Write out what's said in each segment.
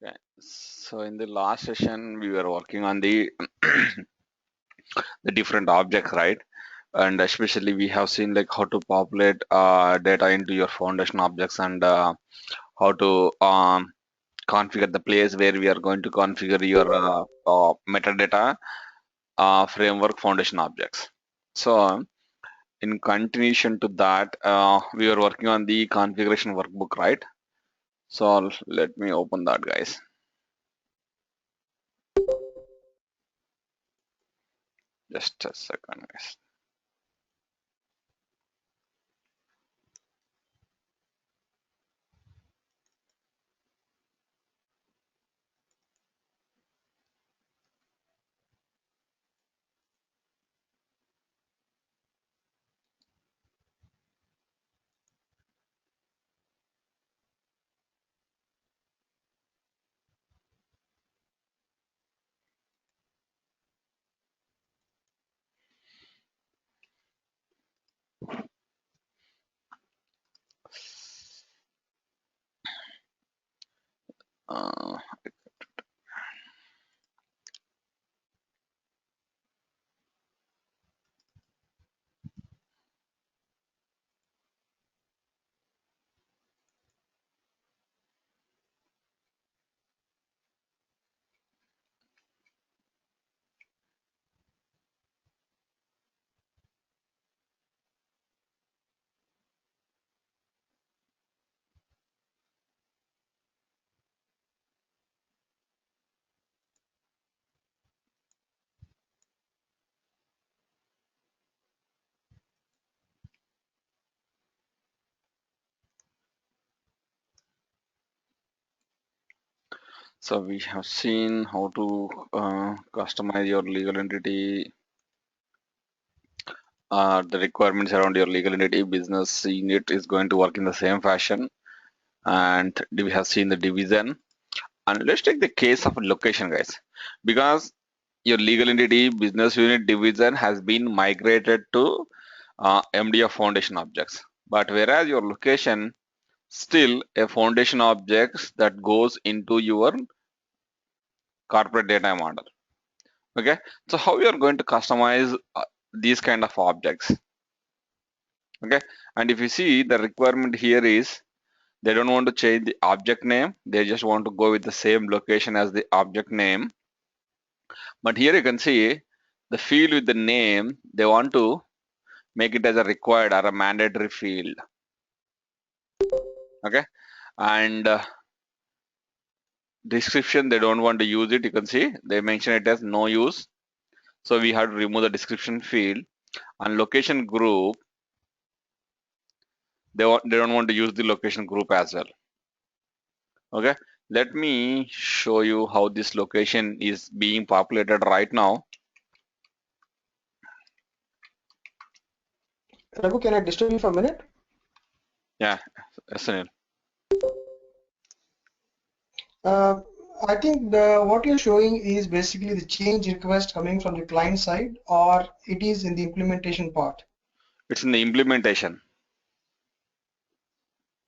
Okay. So in the last session, we were working on the the different objects, right? And especially we have seen like how to populate data into your foundation objects and how to configure the place where we are going to configure your metadata framework foundation objects. So in continuation to that, we are working on the configuration workbook, right? So let me open that, guys. Just a second, guys. Uh, So we have seen how to customize your legal entity, the requirements around your legal entity business unit is going to work in the same fashion. And we have seen the division. And let's take the case of a location, guys, because your legal entity business unit division has been migrated to MDF foundation objects. But whereas your location still a foundation objects that goes into your corporate data model. Okay, so how you are going to customize these kind of objects? Okay, and if you see the requirement here is they don't want to change the object name, they just want to go with the same location as the object name. But here you can see the field with the name, they want to make it as a required or a mandatory field. Okay, and description they don't want to use it. You can see they mention it as no use, so we have to remove the description field. And location group, they don't want to use the location group as well. Okay, let me show you how this location is being populated right now. Raghu, can I disturb you for a minute? Yeah, Sunil. Uh, I think what you're showing is basically the change request coming from the client side, or it is in the implementation part. It's in the implementation.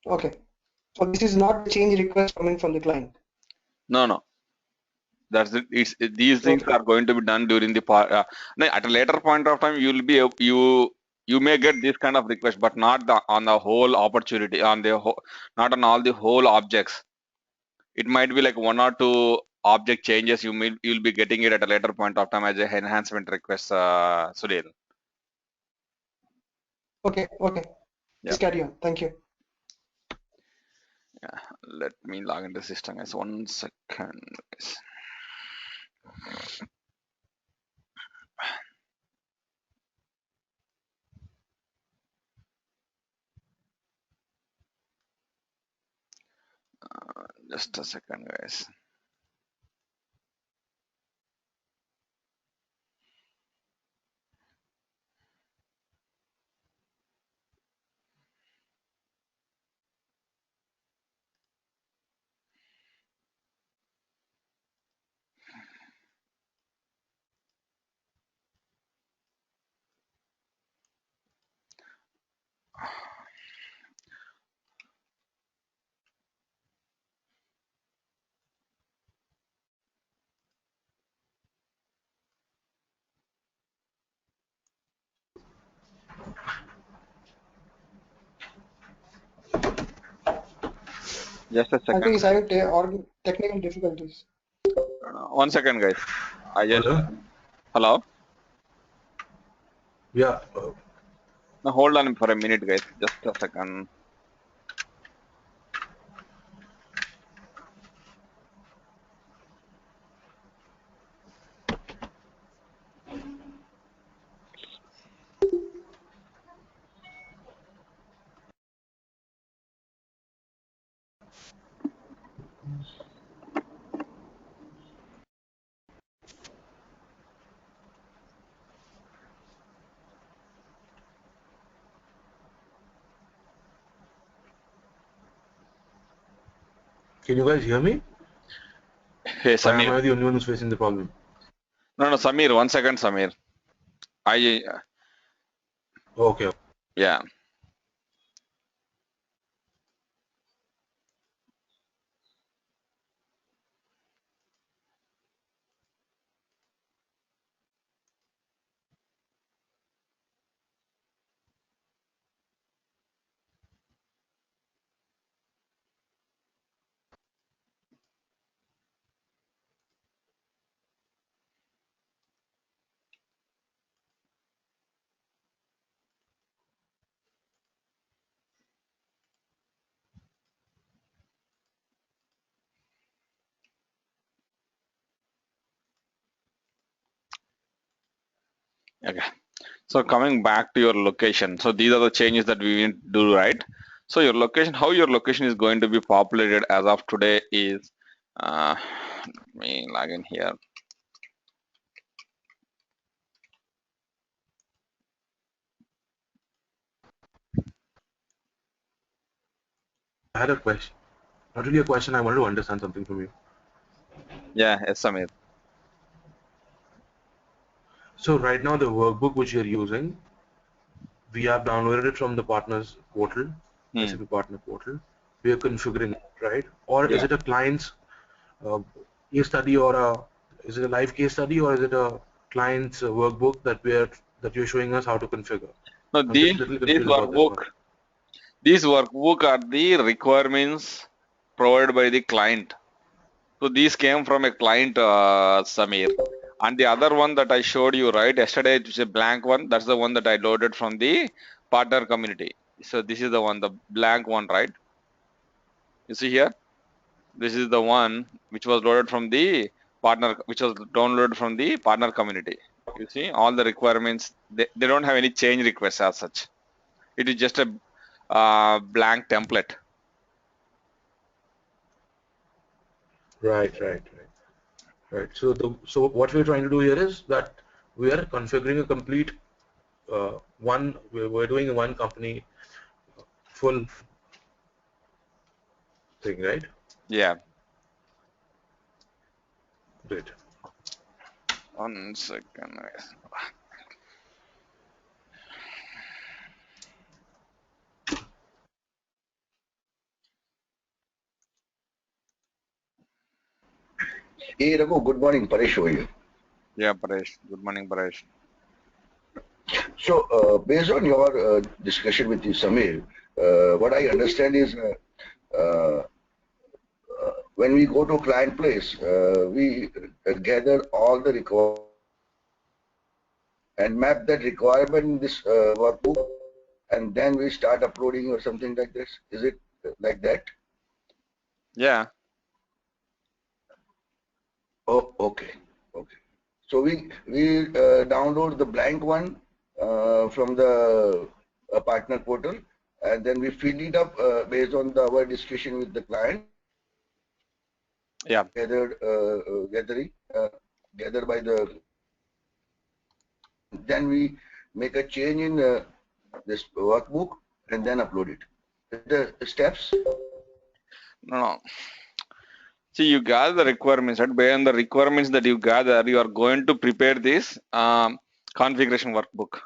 Okay, so this is not the change request coming from the client. No, that's it. These things Okay, are going to be done during the part. No, at a later point of time, you'll be you may get this kind of request, but not on the whole opportunity on the not on all the whole objects. It might be like one or two object changes. You'll be getting it at a later point of time as a enhancement request, Sunil. okay. Yeah, Please carry on. Thank you. yeah. Let me log into the system, guys. 1 second, guys. Just a second, guys. Just a I think second. he's having technical difficulties. 1 second, guys. I just Hello? hello. Yeah. Now hold on for a minute, guys. Just a second. Can you guys hear me? Hey, Or am Samir. I the only one who's facing the problem? No, Samir. 1 second, Samir. I Okay. yeah. Okay. So coming back to your location. So these are the changes that we need to do, right? So your location, how your location is going to be populated as of today is, let me log in here. I had a question. Not really a question, I wanted to understand something from you. Yeah, yes, Samir. So right now the workbook which you're using, we have downloaded it from the partners portal, Hmm. SAP partner portal. We are configuring it, right? Or is Yeah. it a client's uh, case study or is it a live case study or is it a client's workbook that you're showing us how to configure? Now I'm just a little these confused about this workbook, one. these workbook are the requirements provided by the client. So these came from a client, Samir. And the other one that I showed you right yesterday, which is a blank one, that's the one that I loaded from the partner community. So this is the one, the blank one, right? You see here, this is the one which was loaded from the partner, which was downloaded from the partner community. You see all the requirements, they don't have any change requests as such. It is just a blank template. Right, right, right. Right. So what we're trying to do here is that we are configuring a complete we're doing a one company full thing, right? Yeah. Great. 1 second. Hey Raghu, good morning. Paresh over here. Yeah, Paresh. Good morning, Paresh. So, based on your discussion with you, Samir, what I understand is uh, when we go to client place, we gather all the requirements and map that requirement in this workbook, and then we start uploading or something like this. Is it like that? Yeah. Oh, okay, okay. So we download the blank one from the partner portal, and then we fill it up based on our discussion with the client. Yeah. Gathered by the. Then we make a change in this workbook and then upload it. The steps. No, no. See, you gather the requirements, right? Based on the requirements that you gather, you are going to prepare this configuration workbook.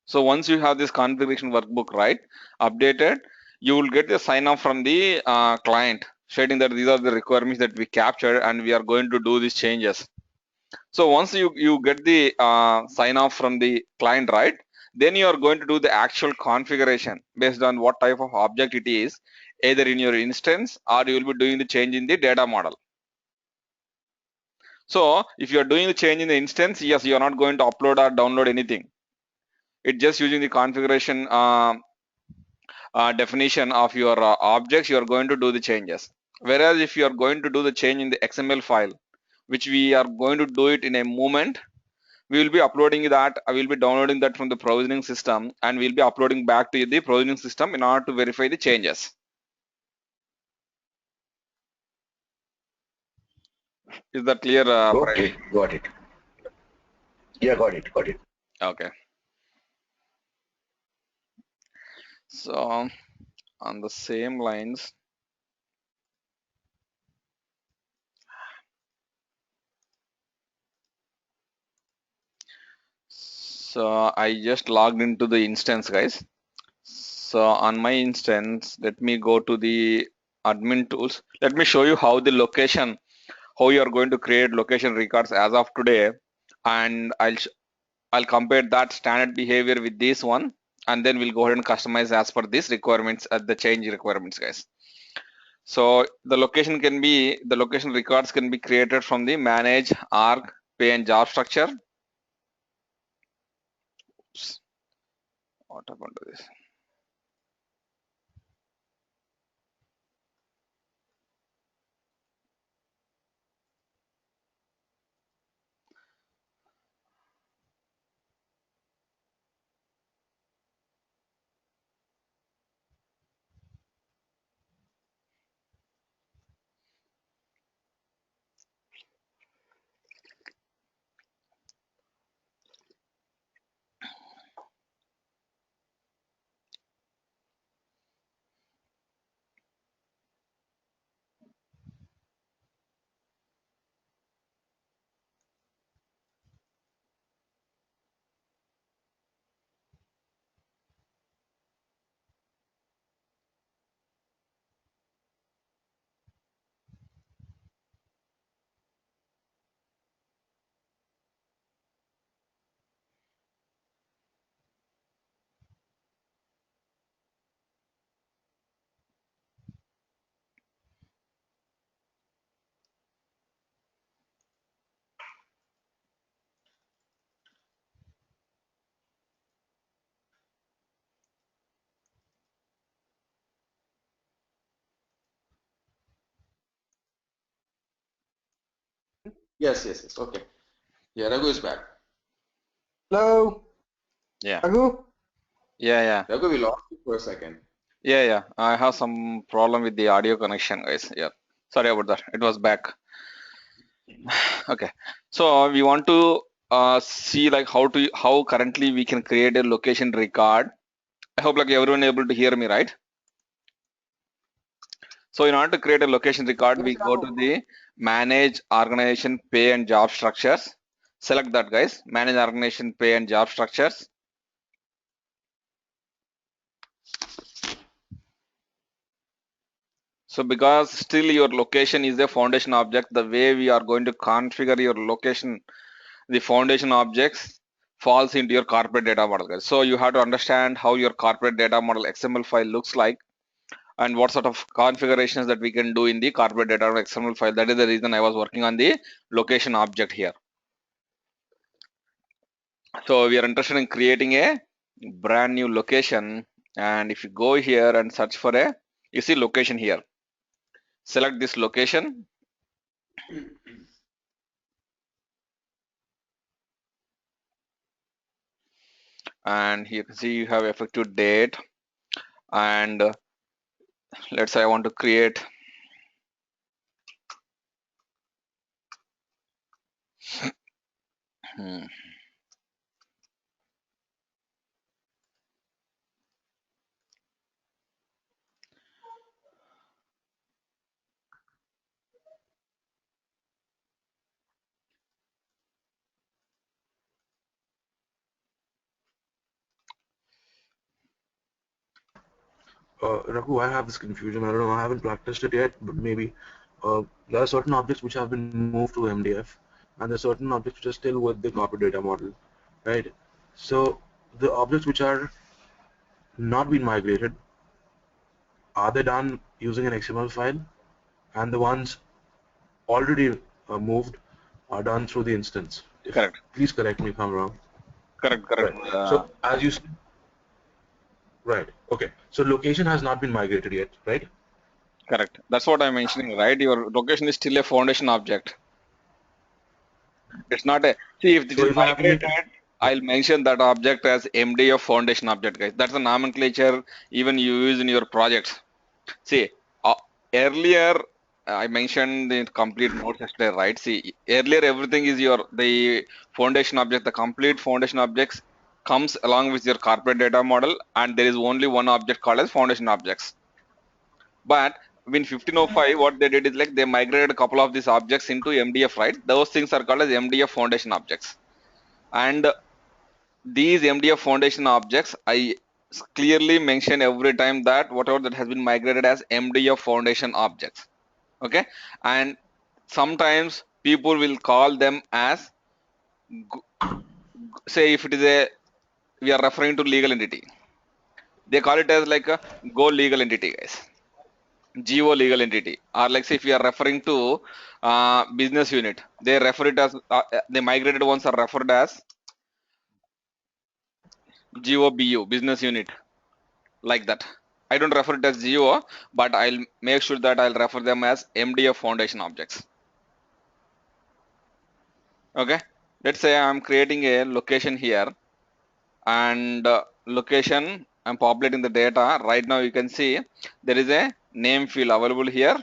So once you have this configuration workbook, right, updated, you will get a sign off from the client stating that these are the requirements that we captured and we are going to do these changes. So once you get the sign off from the client, right, then you are going to do the actual configuration based on what type of object it is. either in your instance or you will be doing the change in the data model. So if you are doing the change in the instance, yes, you are not going to upload or download anything. It's just using the configuration definition of your objects, you are going to do the changes. Whereas if you are going to do the change in the XML file, which we are going to do it in a moment, we will be uploading that. I will be downloading that from the provisioning system and we'll be uploading back to the provisioning system in order to verify the changes. Is that clear? Okay, got it. Yeah, got it, got it. Okay. So on the same lines, so I just logged into the instance, guys. So on my instance, let me go to the admin tools. Let me show you how the location, how you are going to create location records as of today, and I'll compare that standard behavior with this one, and then we'll go ahead and customize as per these requirements at the change requirements, guys. So the location records can be created from the manage, org, pay and job structure. Oops. What happened to this? Yes, yes, yes. Okay. Yeah, Raghu is back. Hello, Yeah, Raghu. yeah. Raghu, we lost you for a second. Yeah. I have some problem with the audio connection, guys. Yeah. Sorry about that. It was back. Okay. So we want to see like how currently we can create a location record. I hope like everyone able to hear me, right? So in order to create a location record, we Yes, go Raghu. to the manage organization pay and job structures. Select that, guys. Manage organization pay and job structures. So because still your location is the foundation object, the way we are going to configure your location, the foundation objects falls into your corporate data model, guys. So you have to understand how your corporate data model XML file looks like and what sort of configurations that we can do in the corporate data model XML file. That is the reason I was working on the location object here. So we are interested in creating a brand new location, and if you go here and search for you see location here. Select this location. And here you can see you have effective date, and let's say I want to create hmm, Raghu, I have this confusion. I don't know. I haven't practiced it yet, but maybe there are certain objects which have been moved to MDF, and there are certain objects which are still with the corporate data model, right? So the objects which are not been migrated, are they done using an XML file, and the ones already moved are done through the instance? Correct. Please correct me if I'm wrong. Correct. Correct. Right. So as you said, right. Okay. So location has not been migrated yet, right? Correct. That's what I'm mentioning, right? Your location is still a foundation object. It's not a, see, if it So is if I have to make, migrated, I'll mention that object as MDF foundation object, guys. That's the nomenclature even you use in your projects. See, earlier I mentioned the complete notes yesterday, right? See, earlier everything is the foundation object, the complete foundation objects comes along with your corporate data model, and there is only one object called as foundation objects. But in 1505, what they did is like they migrated a couple of these objects into MDF, right? Those things are called as MDF foundation objects. And these MDF foundation objects, I clearly mention every time that whatever that has been migrated as MDF foundation objects. Okay. And sometimes people will call them as, say, if it is a, we are referring to legal entity, they call it as like a go legal entity, guys. Geo legal entity, or like say if we are referring to business unit, they refer it as the migrated ones are referred as Geo BU business unit, like that. I don't refer it as Geo, but I'll make sure that I'll refer them as MDF foundation objects. Okay, let's say I'm creating a location here, and location, I'm populating the data. Right now you can see there is a name field available here.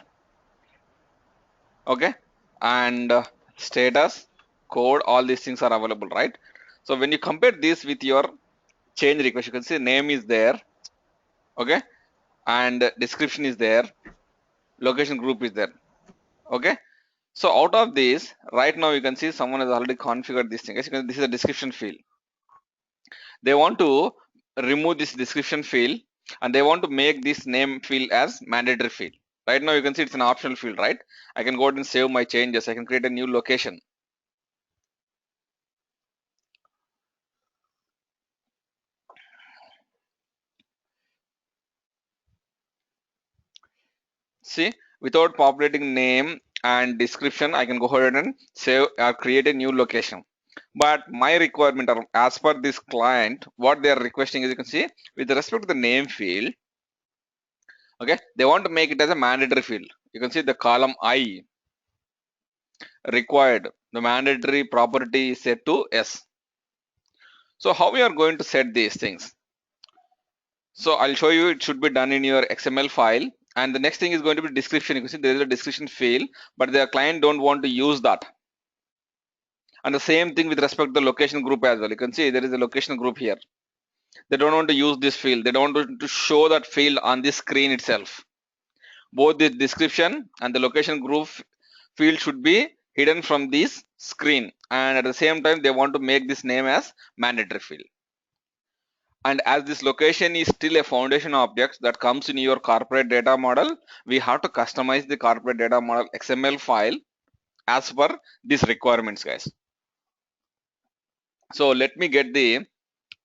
Okay, and status, code, all these things are available, right? So when you compare this with your change request, you can see name is there. Okay, and description is there, location group is there. Okay, so out of this, right now you can see someone has already configured this thing. As you can, this is a description field. They want to remove this description field, and they want to make this name field as mandatory field. Right now you can see it's an optional field, right? I can go ahead and save my changes. I can create a new location. See, without populating name and description, I can go ahead and save or create a new location. But my requirement, or as per this client, what they are requesting is, you can see, with respect to the name field, okay, they want to make it as a mandatory field. You can see the column I required, the mandatory property is set to S. So how we are going to set these things? So I'll show you. It should be done in your XML file. And the next thing is going to be description. You can see there is a description field, but the client don't want to use that. And the same thing with respect to the location group as well. You can see there is a location group here. They don't want to use this field. They don't want to show that field on this screen itself. Both the description and the location group field should be hidden from this screen. And at the same time, they want to make this name as mandatory field. And as this location is still a foundation object that comes in your corporate data model, we have to customize the corporate data model XML file as per these requirements, guys. So let me get the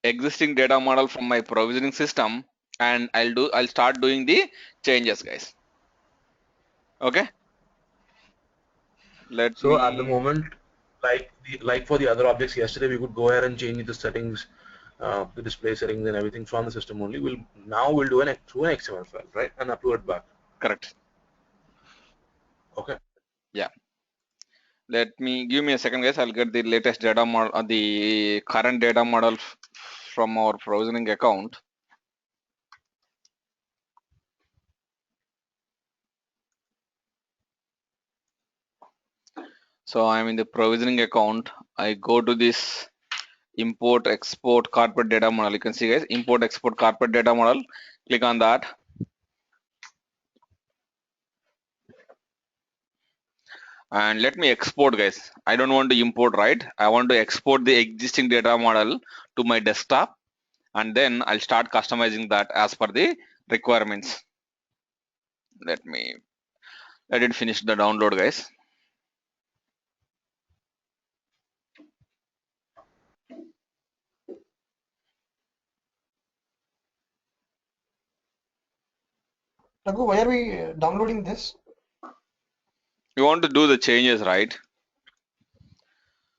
existing data model from my provisioning system, and I'll start doing the changes, guys. Okay. so at the moment, like for the other objects yesterday, we could go ahead and change the settings, the display settings and everything from the system only. We'll do an through an XML file, right, and upload it back. Correct. Okay. Yeah. Let me give me a second, guys. I'll get the latest data model, the current data model from our provisioning account. So I'm in the provisioning account. I go to this import export corporate data model. You can see, guys, import export corporate data model. Click on that. And let me export, guys. I don't want to import, right? I want to export the existing data model to my desktop, and then I'll start customizing that as per the requirements. Let it finish the download, guys. Raghu, why are we downloading this? You want to do the changes, right?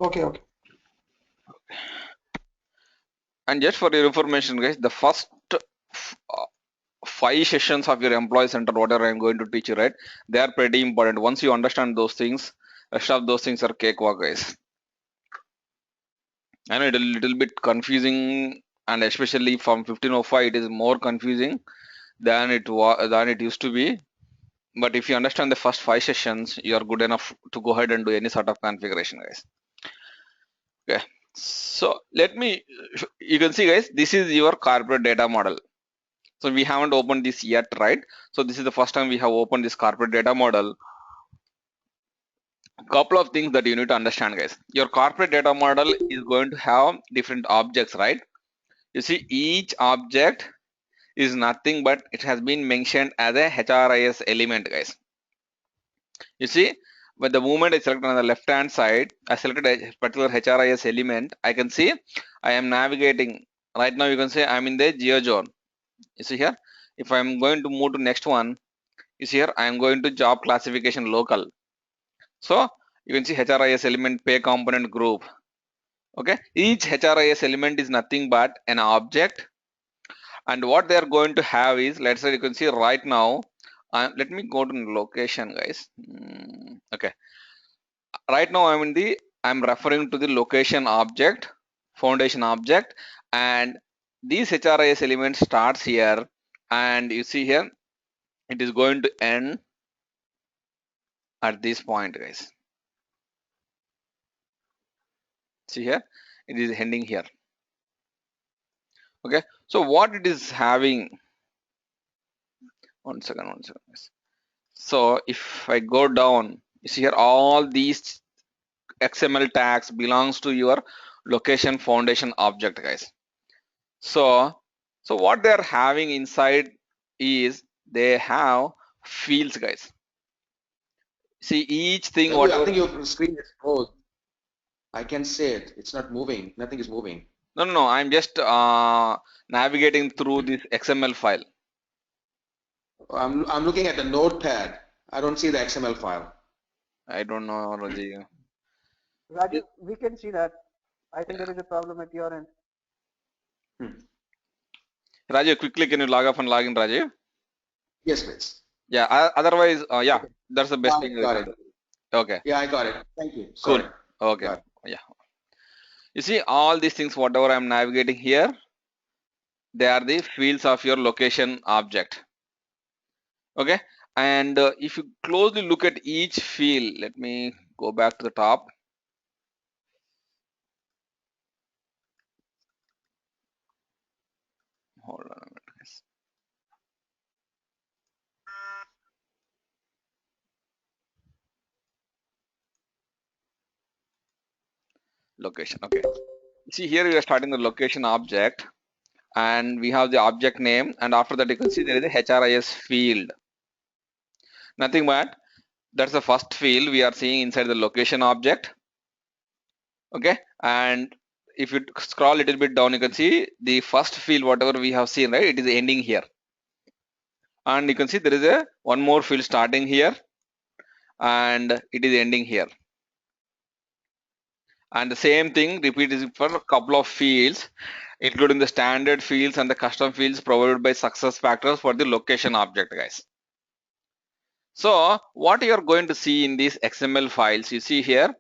Okay, okay. And just for your information, guys, the first uh, 5 sessions of your employee center, whatever I'm going to teach you, right? They are pretty important. Once you understand those things, rest of those things are cakewalk, guys. I know it's a little bit confusing, and especially from 1505, it is more confusing than it used to be. But if you understand the first 5 sessions, you are good enough to go ahead and do any sort of configuration, guys. Okay. So let me. You can see, guys, this is your corporate data model. So we haven't opened this yet, right? So this is the first time we have opened this corporate data model. Couple of things that you need to understand, guys. Your corporate data model is going to have different objects, right? You see, each object is nothing but it has been mentioned as a HRIS element, guys. You see, when the moment I select on the left hand side, I selected a particular HRIS element. I can see I am navigating right now. You can say I'm in the geo zone. You see here, if I'm going to move to next one, you see here, I'm going to job classification local. So you can see HRIS element pay component group. Okay, each HRIS element is nothing but an object, and what they are going to have is, let's say you can see right now. Let me go to location, guys. Okay, right now I'm referring to the location object, foundation object, and these HRIS element starts here, and you see here it is going to end at this point, guys. See here, it is ending here. Okay, so what it is having, one second, guys. So if I go down, you see here all these XML tags belongs to your location foundation object, guys. So what they are having inside is they have fields, guys. See each thing, Raghu, I whatever. think your screen is closed. I can say it. It's not moving. Nothing is moving. No. I'm just navigating through this XML file. I'm looking at the notepad. I don't see the XML file. I don't know, Raji. Raju, we can see that. I think there is a problem at your end. Rajiv, quickly can you log off and log in, Rajiv? Yes, please. Yeah. Otherwise, yeah, Okay. that's the best thing. Got it. Okay. Yeah, I got it. Thank you. Cool. Sorry. Okay. Got it. Yeah. You see all these things, whatever I'm navigating here, they are the fields of your location object. Okay. And if you closely look at each field, let me go back to the top. Hold on a minute, guys. Location. Okay. See here we are starting the location object, and we have the object name, and after that you can see there is a HRIS field. Nothing but that's the first field we are seeing inside the location object. Okay, and if you scroll a little bit down, you can see the first field, whatever we have seen, right? It is ending here, and you can see there is a one more field starting here, and it is ending here. And the same thing repeats for a couple of fields, including the standard fields and the custom fields provided by SuccessFactors for the location object, guys. So what you are going to see in these XML files, you see here,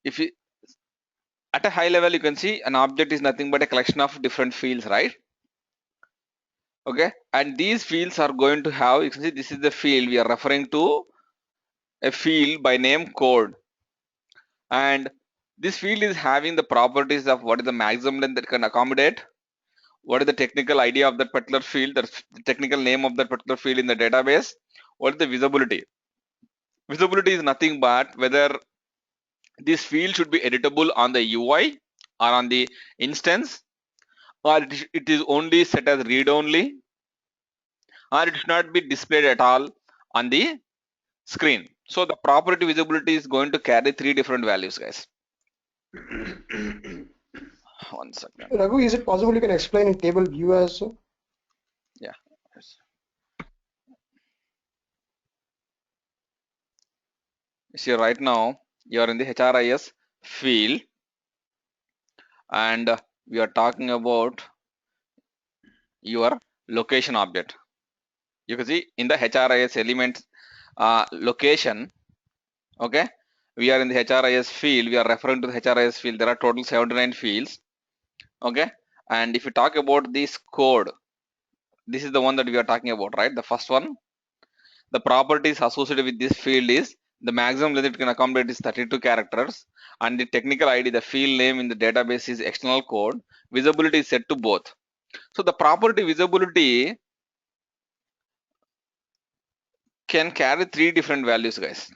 if you at a high level, you can see an object is nothing but a collection of different fields, right? Okay, and these fields are going to have, you can see this is the field we are referring to, a field by name code, and this field is having the properties of what is the maximum length that can accommodate, what is the technical idea of that particular field, the technical name of that particular field in the database, what is the visibility. Visibility is nothing but whether this field should be editable on the UI or on the instance, or it is only set as read only, or it should not be displayed at all on the screen. So the property visibility is going to carry 3 different values, guys. One second. Raghu, is it possible you can explain in table view as well? Yeah. See, right now you are in the HRIS field, and we are talking about your location object. You can see in the HRIS element location. Okay, we are in the HRIS field. We are referring to the HRIS field. There are total 79 fields. Okay, and if you talk about this code, this is the one that we are talking about, right? The first one, the properties associated with this field is the maximum length it can accommodate is 32 characters, and the technical ID, the field name in the database is external code. Visibility is set to both. So the property visibility can carry 3 different values, guys.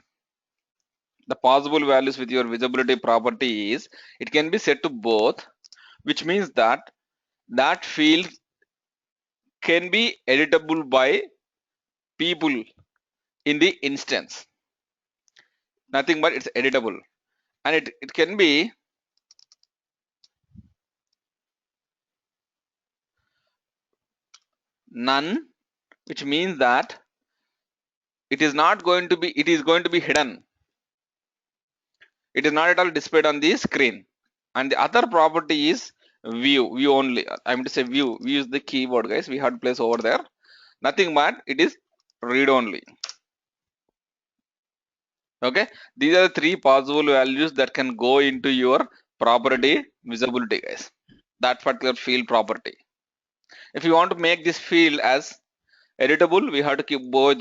The possible values with your visibility property is it can be set to both, which means that that field can be editable by people in the instance. Nothing but it's editable, and it can be none, which means that it is going to be hidden. It is not at all displayed on the screen. And the other property is view only. I mean to say view is the keyboard, guys. We have to place over there. Nothing but it is read only. Okay, these are the 3 possible values that can go into your property visibility, guys. That particular field property. If you want to make this field as editable, we have to keep both.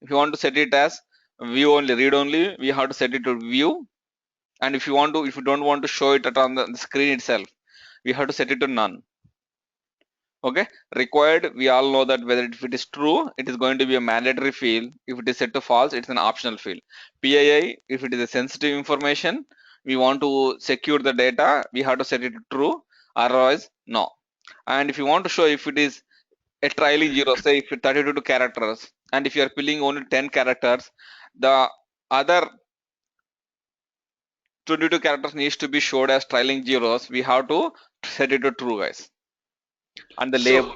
If you want to set it as view only, read only, we have to set it to view. And if you don't want to show it on the screen itself, we have to set it to none. Okay, required, we all know that whether if it is true, it is going to be a mandatory field. If it is set to false, it's an optional field. PII, if it is a sensitive information, we want to secure the data, we have to set it to true, otherwise no. And if you want to show if it is a trailing zero, say if it's 32 characters, and if you are filling only 10 characters, the other 22 characters needs to be showed as trailing zeros. We have to set it to true, guys. And the label.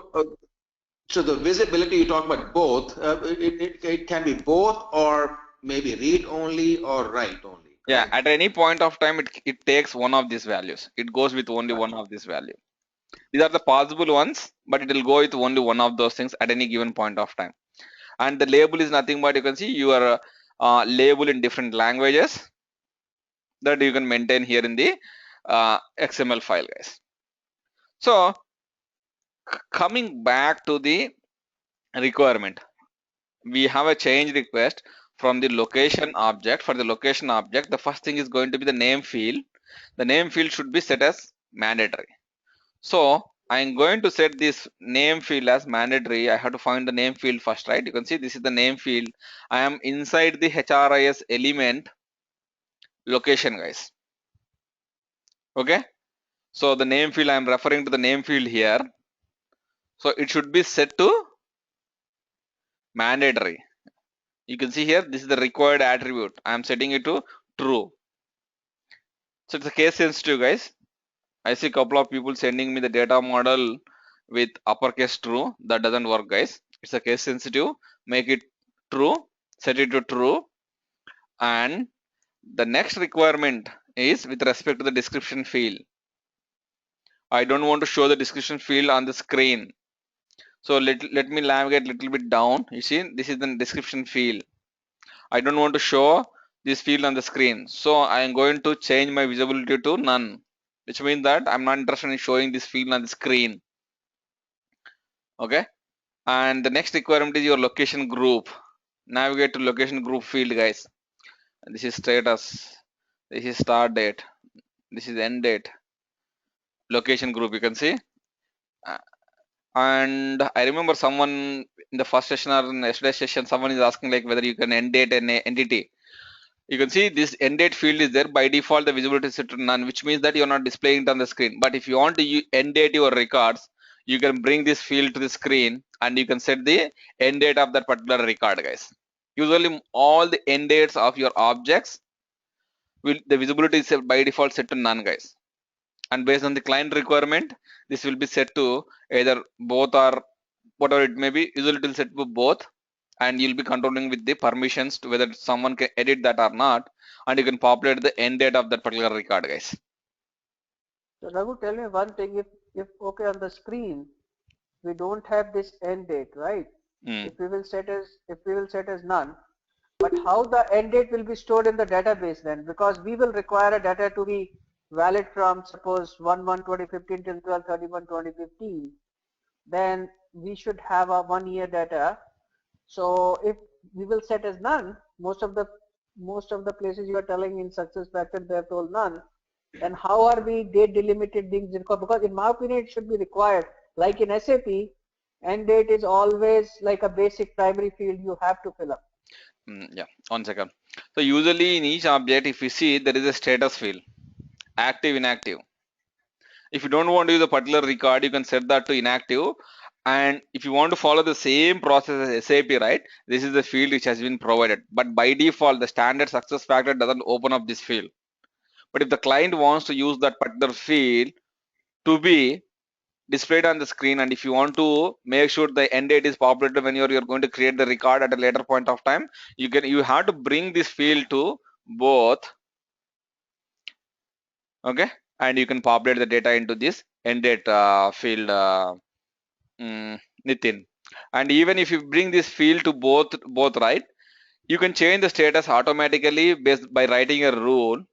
So the visibility, you talk about both. It can be both, or maybe read only or write only. Yeah, at any point of time, it takes one of these values. It goes with only one of this value. These are the possible ones, but it will go with only one of those things at any given point of time. And the label is nothing but you can see your label in different languages that you can maintain here in the XML file, guys. So coming back to the requirement, we have a change request from the location object. For the location object, the first thing is going to be the name field. The name field should be set as mandatory. So I'm going to set this name field as mandatory. I have to find the name field first, right? You can see this is the name field. I am inside the HRIS element location, guys. Okay, so the name field, I am referring to the name field here. So it should be set to mandatory. You can see here, this is the required attribute. I am setting it to true. So it's a case sensitive, guys. I see a couple of people sending me the data model with uppercase true. That doesn't work, guys. It's a case sensitive. Make it true, set it to true. And the next requirement is with respect to the description field. I don't want to show the description field on the screen. So let me navigate a little bit down. You see, this is the description field. I don't want to show this field on the screen. So I am going to change my visibility to none, which means that I'm not interested in showing this field on the screen. Okay. And the next requirement is your location group. Navigate to location group field, guys. This is status. This is start date. This is end date. Location group, you can see. And I remember someone in the first session or in yesterday's session, someone is asking like whether you can end date an entity. You can see this end date field is there. By default, the visibility is set to none, which means that you're not displaying it on the screen. But if you want to end date your records, you can bring this field to the screen and you can set the end date of that particular record, guys. Usually all the end dates of your objects the visibility is by default set to none, guys. And based on the client requirement, this will be set to either both or whatever it may be. Usually it will set to both, and you'll be controlling with the permissions to whether someone can edit that or not, and you can populate the end date of that particular record, guys. So Raghu, tell me one thing. If okay, on the screen we don't have this end date, right? If we will set as none, but how the end date will be stored in the database then? Because we will require a data to be valid from suppose 1/1/2015 till 12/31/2015. Then we should have a 1 year data. So if we will set as none, most of the places you are telling in SuccessFactors they have told none. Then how are we date delimited things? Because in my opinion it should be required. Like in SAP, end date is always like a basic primary field you have to fill up. Yeah, 1 second. So usually in each object, if you see, there is a status field, active, inactive. If you don't want to use a particular record, you can set that to inactive. And if you want to follow the same process as SAP, right, this is the field which has been provided. But by default, the standard success factor doesn't open up this field. But if the client wants to use that particular field to be displayed on the screen, and if you want to make sure the end date is populated when you're going to create the record at a later point of time, you have to bring this field to both, okay, and you can populate the data into this end date field, Nitin. And even if you bring this field to both, right, you can change the status automatically based by writing a rule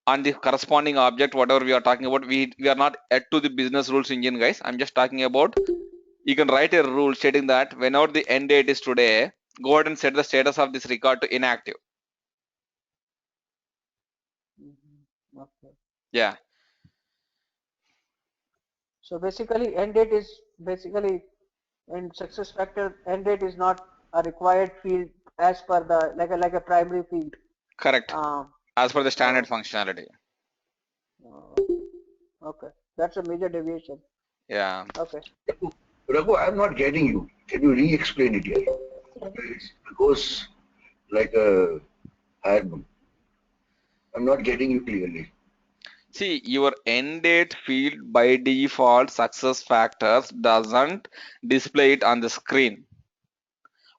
on the corresponding object, whatever we are talking about. We are not yet to the business rules engine, guys. I'm just talking about, you can write a rule stating that whenever the end date is today, go ahead and set the status of this record to inactive. Okay. Yeah. So basically end date is basically in SuccessFactors end date is not a required field as per the like a primary field. Correct. As per the standard functionality. Okay, that's a major deviation. Yeah. Okay. Raghu, I'm not getting you. Can you re-explain it here? Because like I'm not getting you clearly. See, your end date field by default SuccessFactors doesn't display it on the screen.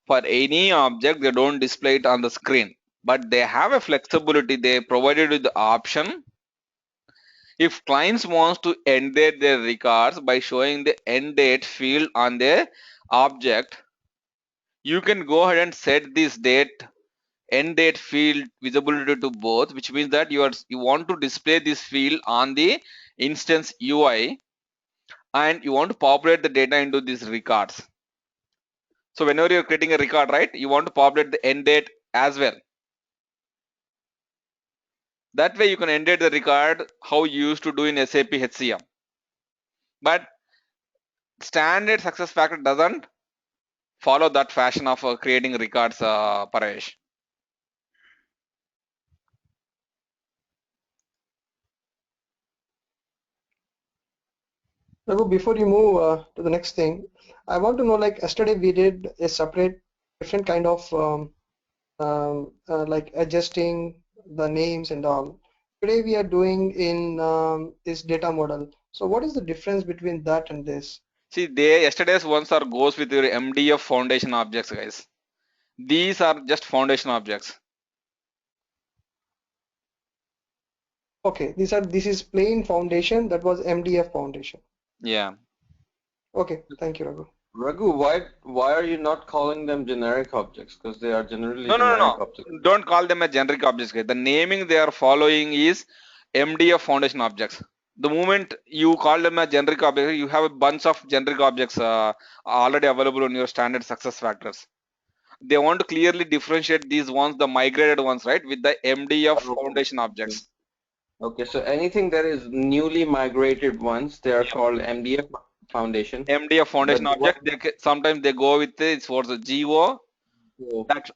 For any object, they don't display it on the screen, but they have a flexibility. They provided with the option. If clients wants to end date their records by showing the end date field on their object, you can go ahead and set this end date field visibility to both, which means that you want to display this field on the instance UI, and you want to populate the data into these records. So whenever you're creating a record, right, you want to populate the end date as well. That way you can end date the record how you used to do in SAP HCM. But standard SuccessFactors doesn't follow that fashion of creating records, Paresh. Raghu, before you move to the next thing, I want to know, like yesterday we did a separate different kind of like adjusting the names and all. Today we are doing in this data model. So what is the difference between that and this? See, yesterday's ones are goes with your MDF foundation objects, guys. These are just foundation objects. Okay, this is plain foundation, that was MDF foundation. Yeah. Okay, thank you, Raghu. Raghu, why are you not calling them generic objects? Because they are generally generic objects. Don't call them a generic objects, guys. The naming they are following is MDF foundation objects. The moment you call them a generic object, you have a bunch of generic objects already available on your standard SuccessFactors. They want to clearly differentiate these ones, the migrated ones, right, with the MDF foundation objects. Okay, so anything that is newly migrated ones, they are called MDF foundation. MDF foundation object. Sometimes they go with it's for the GO. That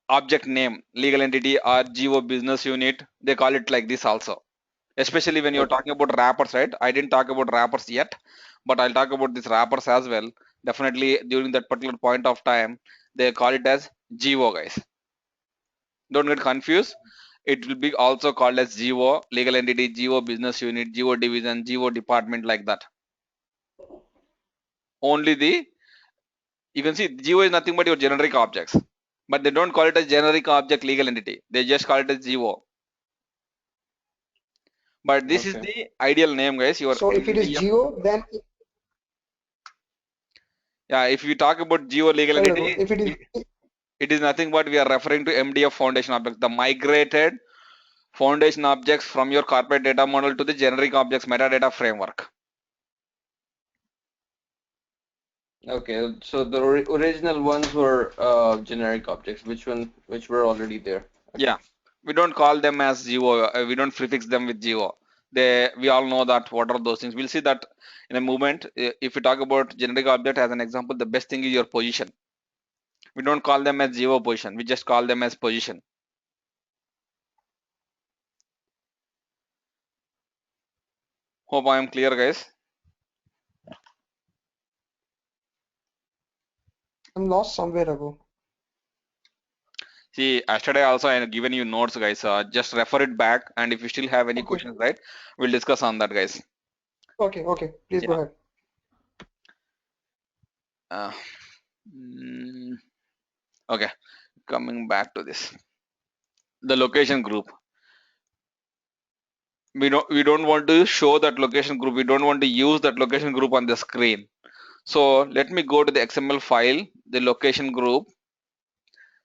object name, legal entity, or GO business unit. They call it like this also. Especially when you're talking about wrappers, right? I didn't talk about wrappers yet, but I'll talk about these wrappers as well. Definitely during that particular point of time, they call it as GO, guys. Don't get confused. It will be also called as GO, legal entity, GO business unit, GO division, GO department, like that. Only the You can see GO is nothing but your generic objects, but they don't call it as generic object legal entity. They just call it as GO. But this is the ideal name, guys. Your So if it is MDF. geo, then Yeah, if we talk about GO legal sorry, entity, if it is it is nothing but we are referring to MDF foundation objects, the migrated foundation objects from your corporate data model to the generic objects metadata framework. Okay, so the original ones were generic objects, which were already there. Okay. Yeah, we don't call them as GO. We don't prefix them with GO. We all know that what are those things. We'll see that in a moment. If we talk about generic object as an example, the best thing is your position. We don't call them as GO position. We just call them as position. Hope I am clear, guys. I'm lost somewhere ago. See, yesterday also I have given you notes, guys. Just refer it back, and if you still have any questions, right, we'll discuss on that, guys. Okay, please go ahead. Okay, coming back to this, the location group. We don't want to show that location group. We don't want to use that location group on the screen. So let me go to the XML file, the location group.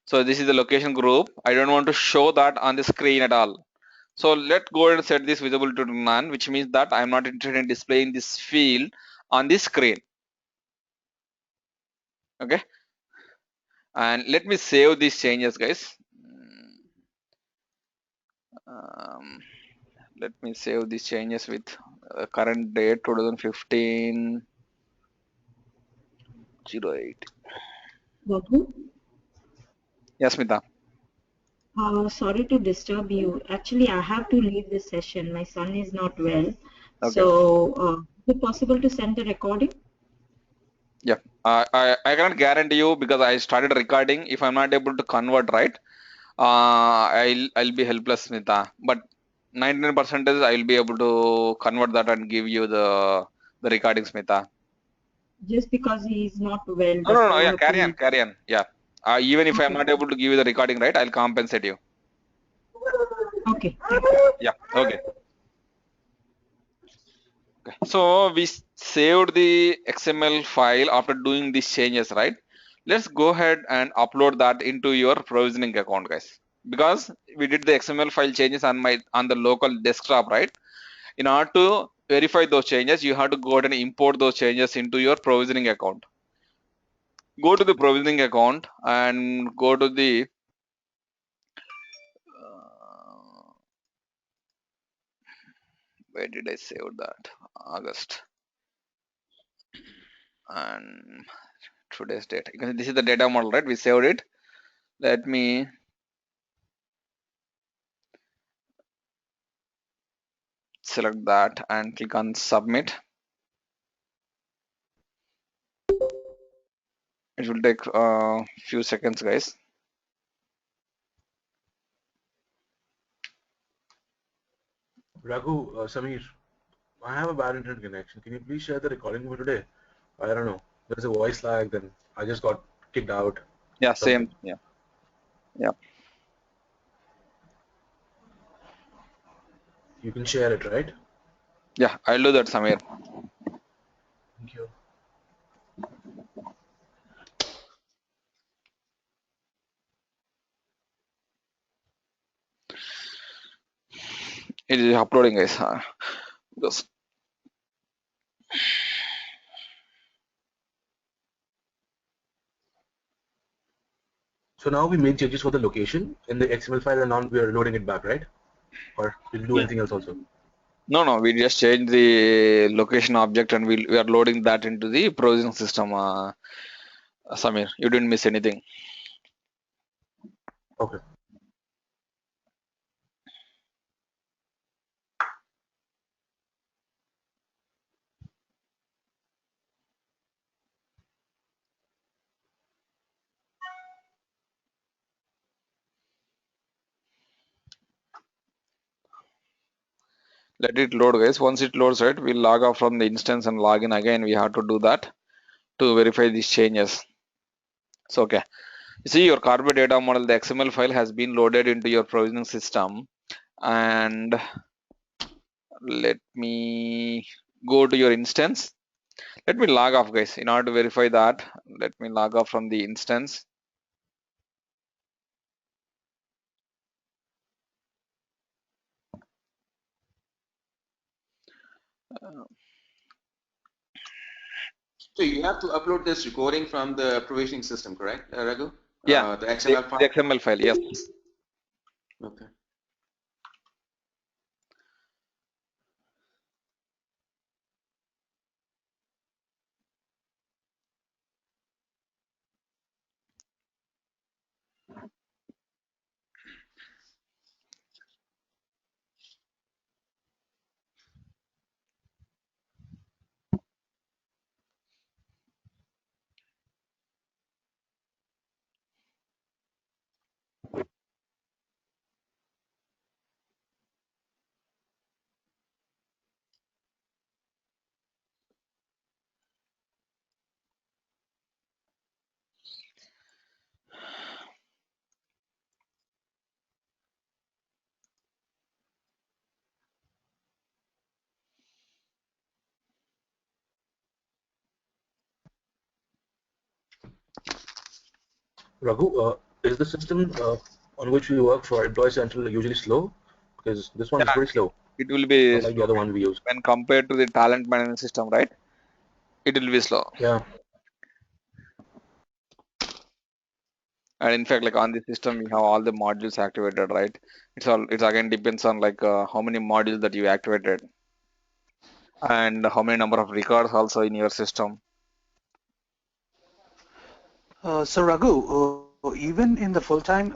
So this is the location group. I don't want to show that on the screen at all. So let's go and set this visible to none, which means that I'm not interested in displaying this field on the screen. Okay. And let me save these changes, guys. Let me save these changes with current date 2015 08. Babu? Yes, Smita. Sorry to disturb you. Actually, I have to leave this session. My son is not well. Okay. So, is it possible to send the recording? Yeah, I cannot guarantee you because I started recording. If I'm not able to convert right, I'll be helpless, Smita. But 99% I'll be able to convert that and give you the recording, Smita. Just because he is not well. No. Yeah, carry on. Yeah. Even if I'm not able to give you the recording, right, I'll compensate you. Okay. Yeah. Okay. So we saved the XML file after doing these changes, right? Let's go ahead and upload that into your provisioning account, guys. Because we did the XML file changes on the local desktop, right? In order to verify those changes, you have to go ahead and import those changes into your provisioning account. Go to the provisioning account and go to the where did I save that? August and today's date. This is the data model, right? We saved it. Let me select that and click on submit. It will take a few seconds, guys. Raghu, Samir, I have a bad internet connection. Can you please share the recording for today? I don't know. There's a voice lag, then I just got kicked out. Yeah, same. Yeah. You can share it, right? Yeah, I'll do that, Samir. Thank you. It is uploading, guys. Because So now we made changes for the location in the XML file, and now we are loading it back, right? Or we'll do anything else also? no, we just changed the location object and we are loading that into the provisioning system. Samir, you didn't miss anything. Okay. Let it load, guys. Once it loads, right, we'll log off from the instance and log in again. We have to do that to verify these changes. So okay, you see your corporate data model, the XML file has been loaded into your provisioning system, and let me go to your instance. Let me log off, guys. In order to verify that, let me log off from the instance. So you have to upload this recording from the provisioning system, correct, Raghu? Yeah, The XML the file? XML file, yes. Okay. Raghu, is the system on which we work for Employee Central usually slow? Because this one is Yeah, pretty slow, it will be unlike the slow other one we use. when compared to the talent management system, right? It will be slow. Yeah. And in fact, like on the system, we have all the modules activated, right? It's again depends on like how many modules that you activated and how many number of records also in your system. So Raghu, even in the full time,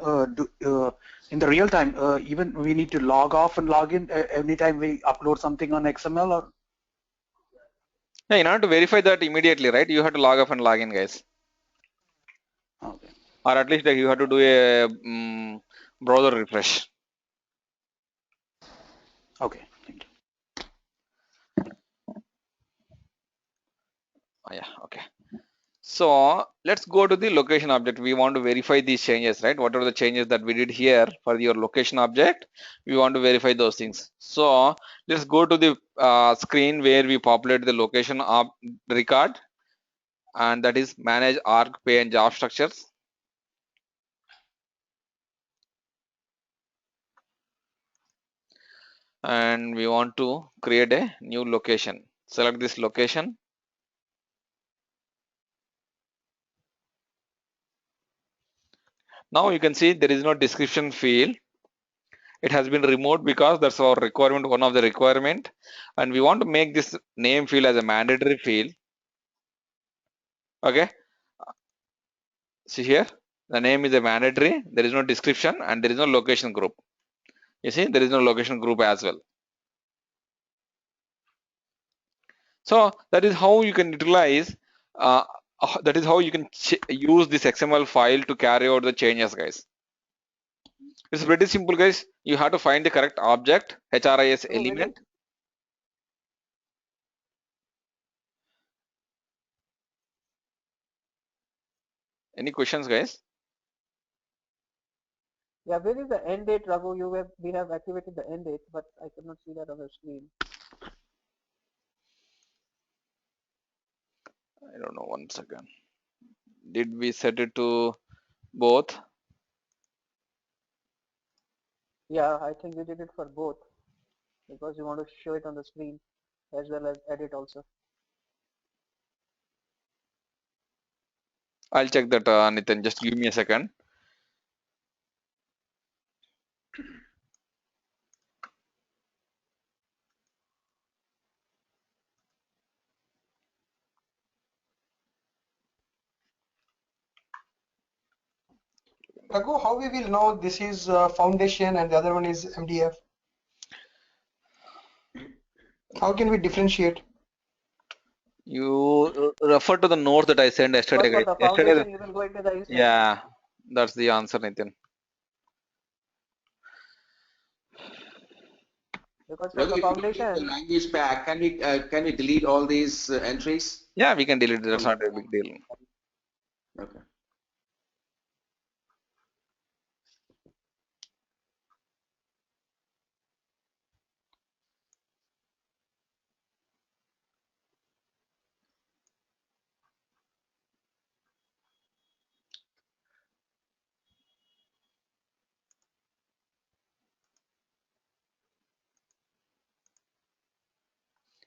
in the real time, even we need to log off and log in every time we upload something on XML, or Yeah, in order to verify that immediately, right? You have to log off and log in, guys. okay. Or at least like, you have to do a browser refresh. Okay, thank you. Oh, yeah, okay. So let's go to the location object. We want to verify these changes, right? What are the changes that we did here for your location object? We want to verify those things. So let's go to the screen where we populate the location of record, and that is manage org, pay, and job structures. And we want to create a new location. Select this location. Now you can see there is no description field. It has been removed because that's our requirement, one of the requirement, and we want to make this name field as a mandatory field. Okay, see here, the name is a mandatory. There is no description and there is no location group. You see, there is no location group as well. So that is how you can utilize. That is how you can use this XML file to carry out the changes, guys. It's pretty simple, guys. You have to find the correct object, HRIS element. Any questions, guys? Yeah, where is the end date, Raghu? We have activated the end date, but I cannot see that on the screen. I don't know. One second. Did we set it to both? Yeah, I think we did it for both because you want to show it on the screen as well as edit also. I'll check that, Nitin. Just give me a second. Raghu, how we will know this is foundation and the other one is MDF? How can we differentiate? You refer to the note that I sent yesterday, Because for guys. the foundation, you will go into the instance. Yeah, that's the answer, Nitin. Because for the foundation, The language pack, can we delete all these entries? Yeah, we can delete it. That's not a big deal. Okay.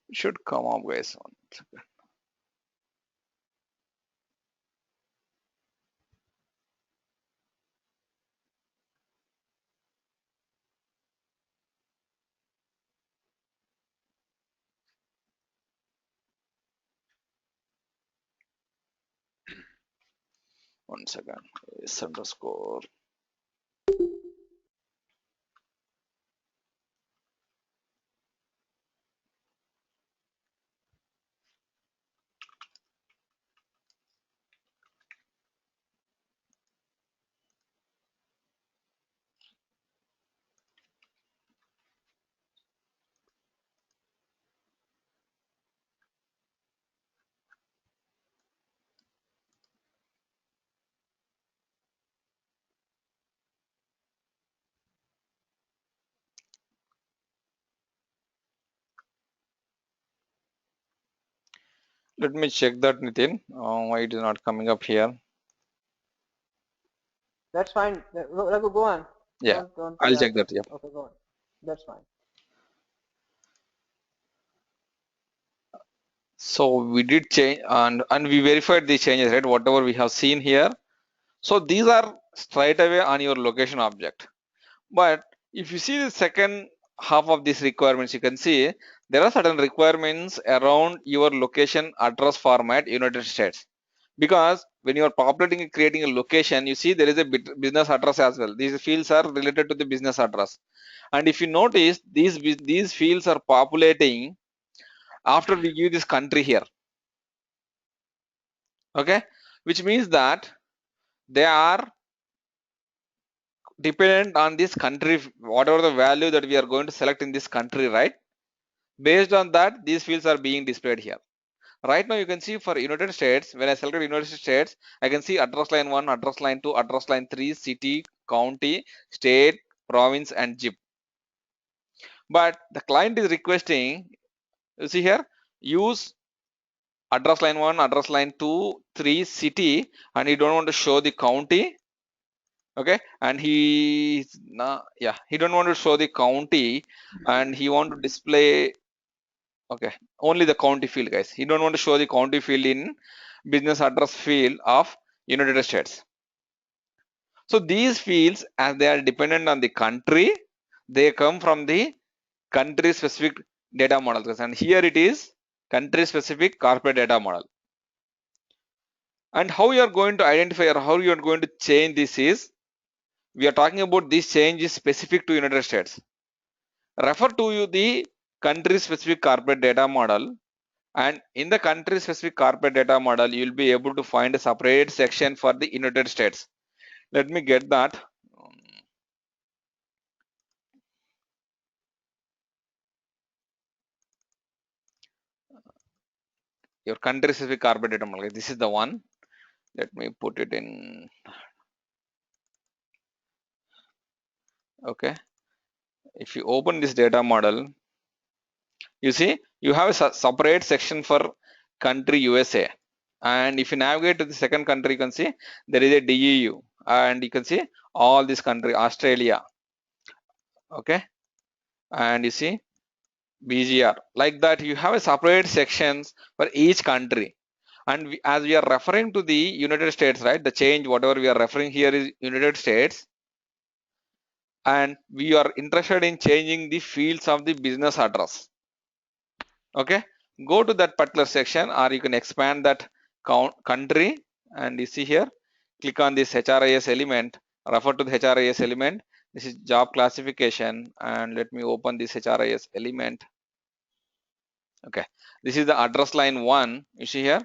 It should come up, guys. 1 second. One second. S underscore. Let me check that, Nitin. Why it is not coming up here? That's fine. Raghu, go on. Yeah, Don't I'll yeah, check that. Yeah. okay, go on. That's fine. So we did change and we verified the changes, right? Whatever we have seen here. So these are straight away on your location object. But if you see the second half of these requirements, you can see there are certain requirements around your location address format United States. Because when you are populating and creating a location, you see there is a business address as well. These fields are related to the business address. And if you notice, these fields are populating after we give this country here. Okay, which means that they are dependent on this country, whatever the value that we are going to select in this country, right? Based on that, these fields are being displayed here. Right now, you can see for United States, when I selected United States, I can see address line 1, address line 2, address line 3, city, county, state, province, and zip. But the client is requesting, you see here, use address line 1, address line 2, 3, city, and you don't want to show the county. Okay, and he don't want to show the county, and he want to display, okay, only the county field, guys. He don't want to show the county field in business address field of United States. So these fields, as they are dependent on the country, they come from the country specific data model, and here it is country specific corporate data model. And how you are going to identify or how you are going to change this is, we are talking about this change is specific to United States. Refer to the country specific corporate data model, and in the country specific corporate data model you will be able to find a separate section for the United States. Let me get that. Your country specific corporate data model, this is the one. Let me put it in. Okay, if you open this data model, you see you have a separate section for country USA, and if you navigate to the second country, you can see there is a DEU, and you can see all this country, Australia. Okay, and you see BGR, like that you have a separate sections for each country. And as we are referring to the United States, right, the change whatever we are referring here is United States, and we are interested in changing the fields of the business address. Okay, go to that particular section, or you can expand that country, and you see here, click on this HRIS element, refer to the HRIS element. This is job classification, and let me open this HRIS element. Okay, this is the address line 1. You see here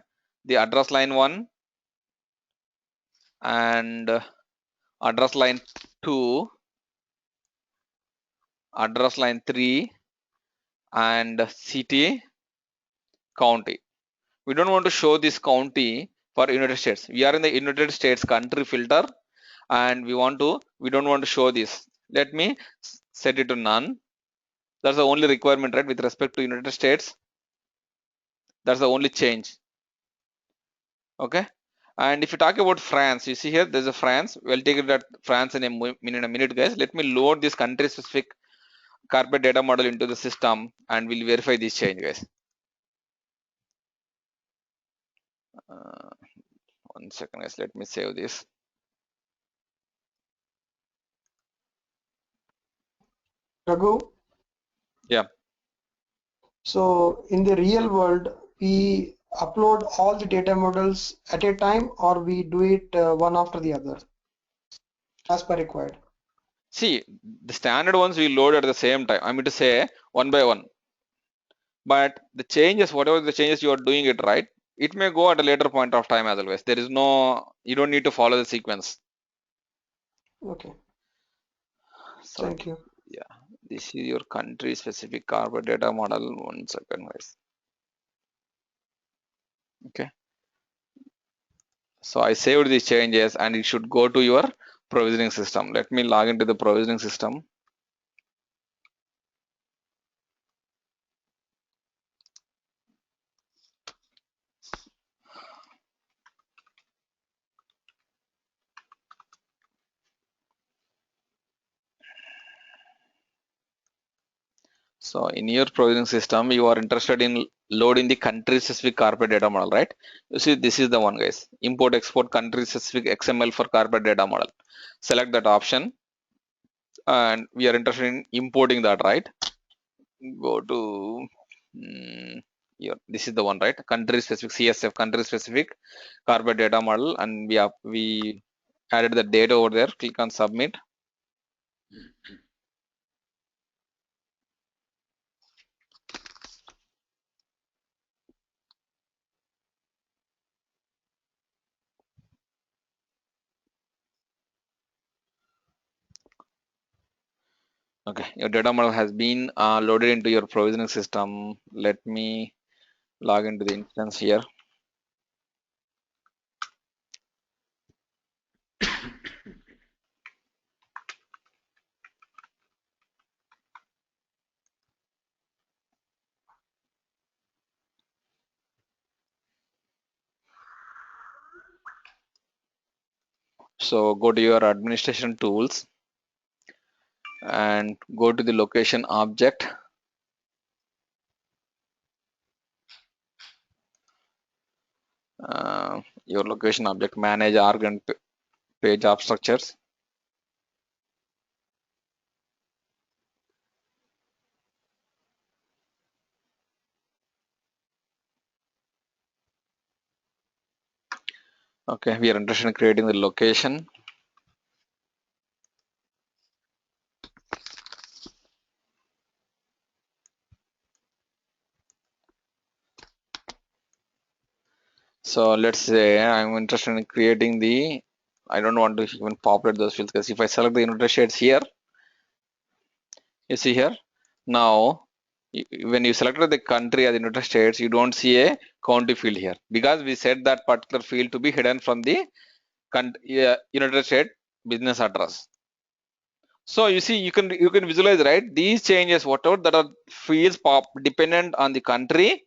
the address line 1 and address line 2, address line 3, and city, county. We don't want to show this county for United States. We are in the United States country filter, and we don't want to show this. Let me set it to none. That's the only requirement, right, with respect to United States. That's the only change. Okay, and if you talk about France, you see here there's a France. We'll take it at France in a minute, guys. Let me load this country specific corporate data model into the system, and we'll verify this change, guys. One second, guys. Let me save this. Raghu? Yeah. So in the real world, we upload all the data models at a time, or we do it one after the other as per required? See, the standard ones we load at the same time. I mean to say one by one. But the changes, whatever the changes you are doing it, right? It may go at a later point of time as always. There is no, you don't need to follow the sequence. Okay. So, Thank you. yeah, this is your country specific corporate data model. One second, guys. Okay. So I saved these changes and it should go to your provisioning system. Let me log into the provisioning system. So in your provisioning system, you are interested in loading the country specific corporate data model, right? You see, this is the one, guys. Import export country specific XML for corporate data model. Select that option and we are interested in importing that, right? Go to here. This is the one, right? Country specific CSF, country specific corporate data model, and we added the data over there. Click on submit. Okay, your data model has been loaded into your provisioning system. Let me log into the instance here. So go to your administration tools and go to the location object. Your location object, manage org and page job structures. Okay, we are interested in creating the location. So let's say I'm interested in creating the, I don't want to even populate those fields because if I select the United States here, you see here, now when you selected the country as the United States, you don't see a county field here because we set that particular field to be hidden from the United States business address. So you see, you can visualize, right? These changes, whatever that are fields dependent on the country,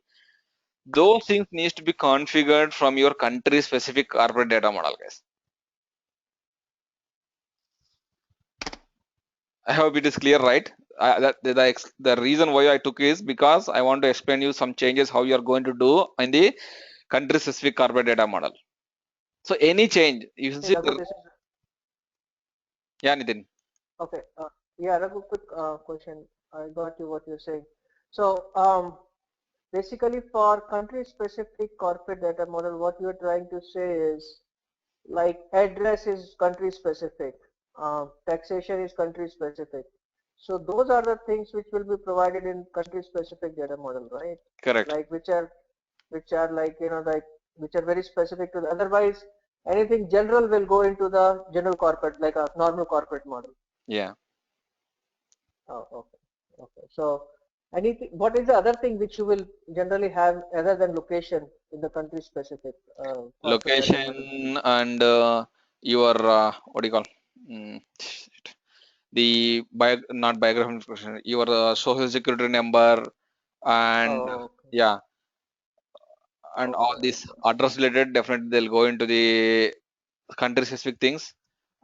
those things needs to be configured from your country specific corporate data model, guys. I hope it is clear, right? The reason why I took is because I want to explain you some changes how you are going to do in the country specific corporate data model. So any change, you can see. Yeah, Nitin. Okay. Yeah, Raghu, quick question. I got you what you're saying. So basically for country specific corporate data model, what you're trying to say is like address is country specific, taxation is country specific. So those are the things which will be provided in country specific data model, right? Correct. Like which are like, you know, like which are very specific to the, otherwise anything general will go into the general corporate, like a normal corporate model. Yeah. Oh, okay. Okay. So anything, what is the other thing which you will generally have other than location in the country specific? Location and your what do you call the not biographical information, your social security number and yeah, and all these address related, definitely they'll go into the country specific things,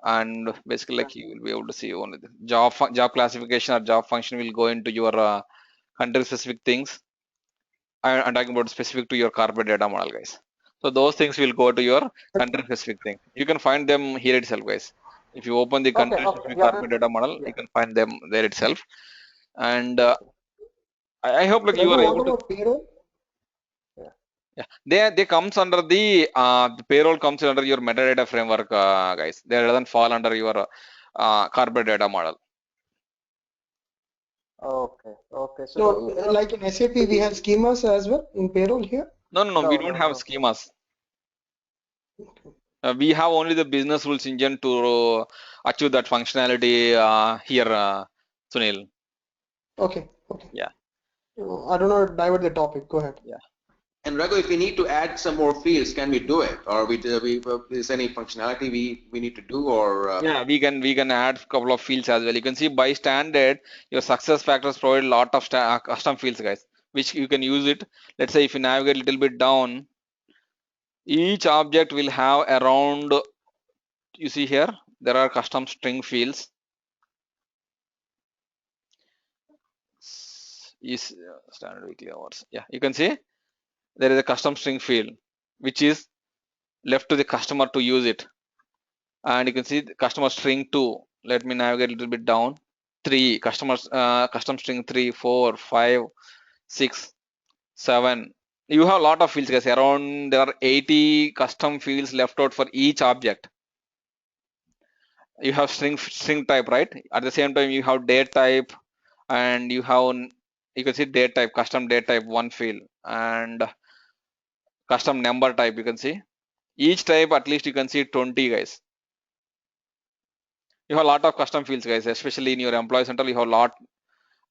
and basically like you will be able to see only the job classification or job function will go into your country specific things. I'm talking about specific to your corporate data model, guys. So those things will go to your country specific thing. You can find them here itself, guys. If you open the country specific Yeah, corporate data model, yeah. you can find them there itself. And Okay. I hope like you Raghu, are what able to. about payroll? Yeah, they comes under the payroll comes under your metadata framework, guys. They doesn't fall under your corporate data model. Okay. Okay. So, like in SAP, we have schemas as well in payroll here? No, we don't have schemas. We have only the business rules engine to achieve that functionality here, Sunil. Okay. Yeah. I don't know, divert the topic. Go ahead. Yeah. And Raghu, if we need to add some more fields, can we do it? Or is any functionality we need to do? Or yeah, we can add a couple of fields as well. You can see by standard, your success factors provide a lot of custom fields, guys, which you can use it. Let's say if you navigate a little bit down, each object will have around, you see here, there are custom string fields. Is standard weekly hours. Yeah, you can see there is a custom string field which is left to the customer to use it. And you can see the customer string 2. Let me navigate a little bit down. 3 customers, custom string 3, 4, 5, 6, 7. You have a lot of fields, guys. Around there are 80 custom fields left out for each object. You have string type, right? At the same time, you have date type, and you can see date type, custom date type, one field, and custom number type. You can see each type at least you can see 20, guys. You have a lot of custom fields, guys, especially in your employee center. You have a lot,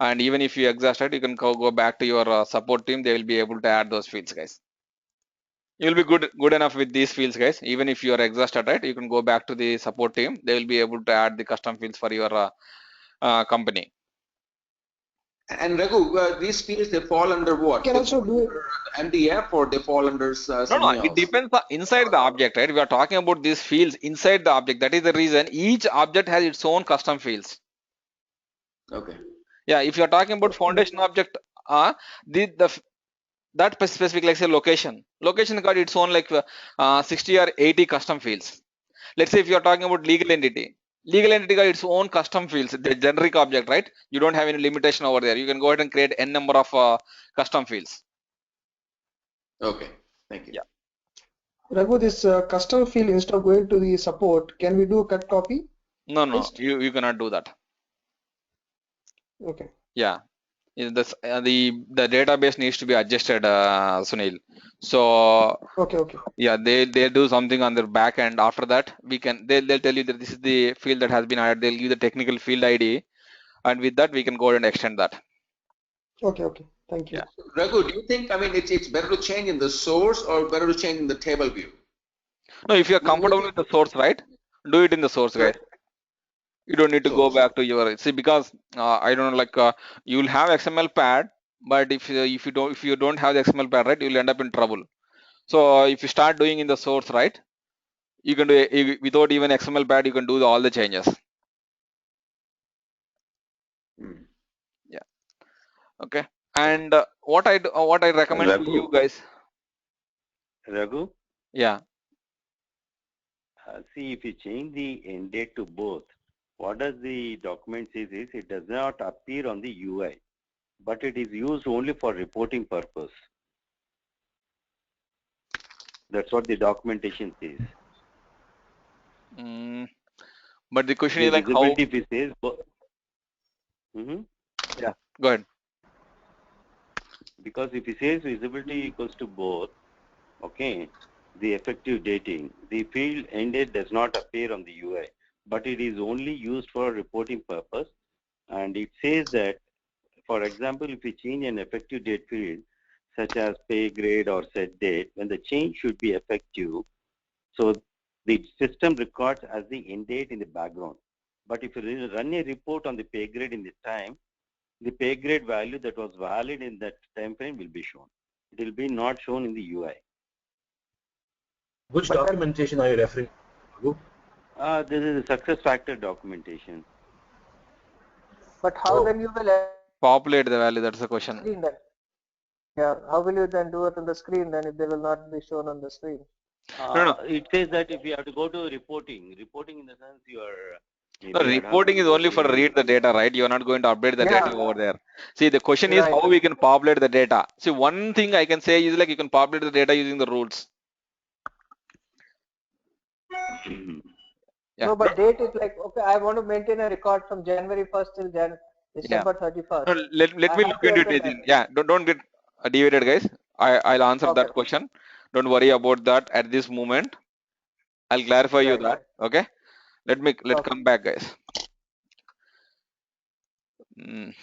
and even if you exhausted, you can go back to your support team. They will be able to add those fields, guys. You'll be good enough with these fields, guys. Even if you are exhausted, right, you can go back to the support team. They will be able to add the custom fields for your company. And Raghu, these fields, they fall under what? You can also do MDF, or they fall under something No, else? it depends inside the object, right? We are talking about these fields inside the object. That is the reason each object has its own custom fields. Okay. Yeah, if you are talking about foundation object, that specific, like say location got its own like 60 or 80 custom fields. Let's say if you are talking about legal entity got its own custom fields, the generic object, right? You don't have any limitation over there. You can go ahead and create n number of custom fields. Okay, thank you. Yeah. Raghu, this custom field, instead of going to the support, can we do a cut copy? No, you cannot do that. Okay. Yeah, the database needs to be adjusted, Sunil. So okay. Yeah, they do something on their back end. After that, they'll tell you that this is the field that has been added. They'll give the technical field ID, and with that we can go ahead and extend that. Okay. Thank you. Yeah. Raghu, do you think, I mean, it's better to change in the source or better to change in the table view? No, if you're comfortable with the source, right, do it in the source, guys. You don't need to go back to your because I don't know, like you'll have XML pad, but if you don't have the XML pad, right, you'll end up in trouble. So if you start doing in the source, right, you can do without even XML pad. You can do all the changes. Yeah. Okay. And what I recommend to you guys. Raghu? Yeah. See, if you change the end date to both, what does the document says is it does not appear on the UI, but it is used only for reporting purpose. That's what the documentation says. But the question is like how. If it says, yeah, go ahead. Because if it says visibility equals to both, okay, the effective dating, the field end date does not appear on the UI, but it is only used for reporting purpose. And it says that, for example, if we change an effective date field, such as pay grade or set date, when the change should be effective, so the system records as the end date in the background. But if you run a report on the pay grade in the time, the pay grade value that was valid in that time frame will be shown. It will be not shown in the UI. Which documentation are you referring to? This is a success factor documentation. But how then you will populate the value? That's the question. Yeah, how will you then do it on the screen then if they will not be shown on the screen? No. It says that if you have to go to reporting in the sense you are No, maybe ad hoc reporting is only for reporting. read the data, right? You are not going to update the data Yeah, over there. See, the question is right. how we can populate the data. See, one thing I can say is like you can populate the data using the rules. Yeah. No, but date is like, okay, I want to maintain a record from January 1st till Yeah. December 31st. No, let I me have look to into enter it. that. Yeah, don't get deviated, guys. I'll answer Okay. that question. Don't worry about that at this moment. I'll clarify you Right, that. right. Okay. Let's Okay. come back, guys. Mm.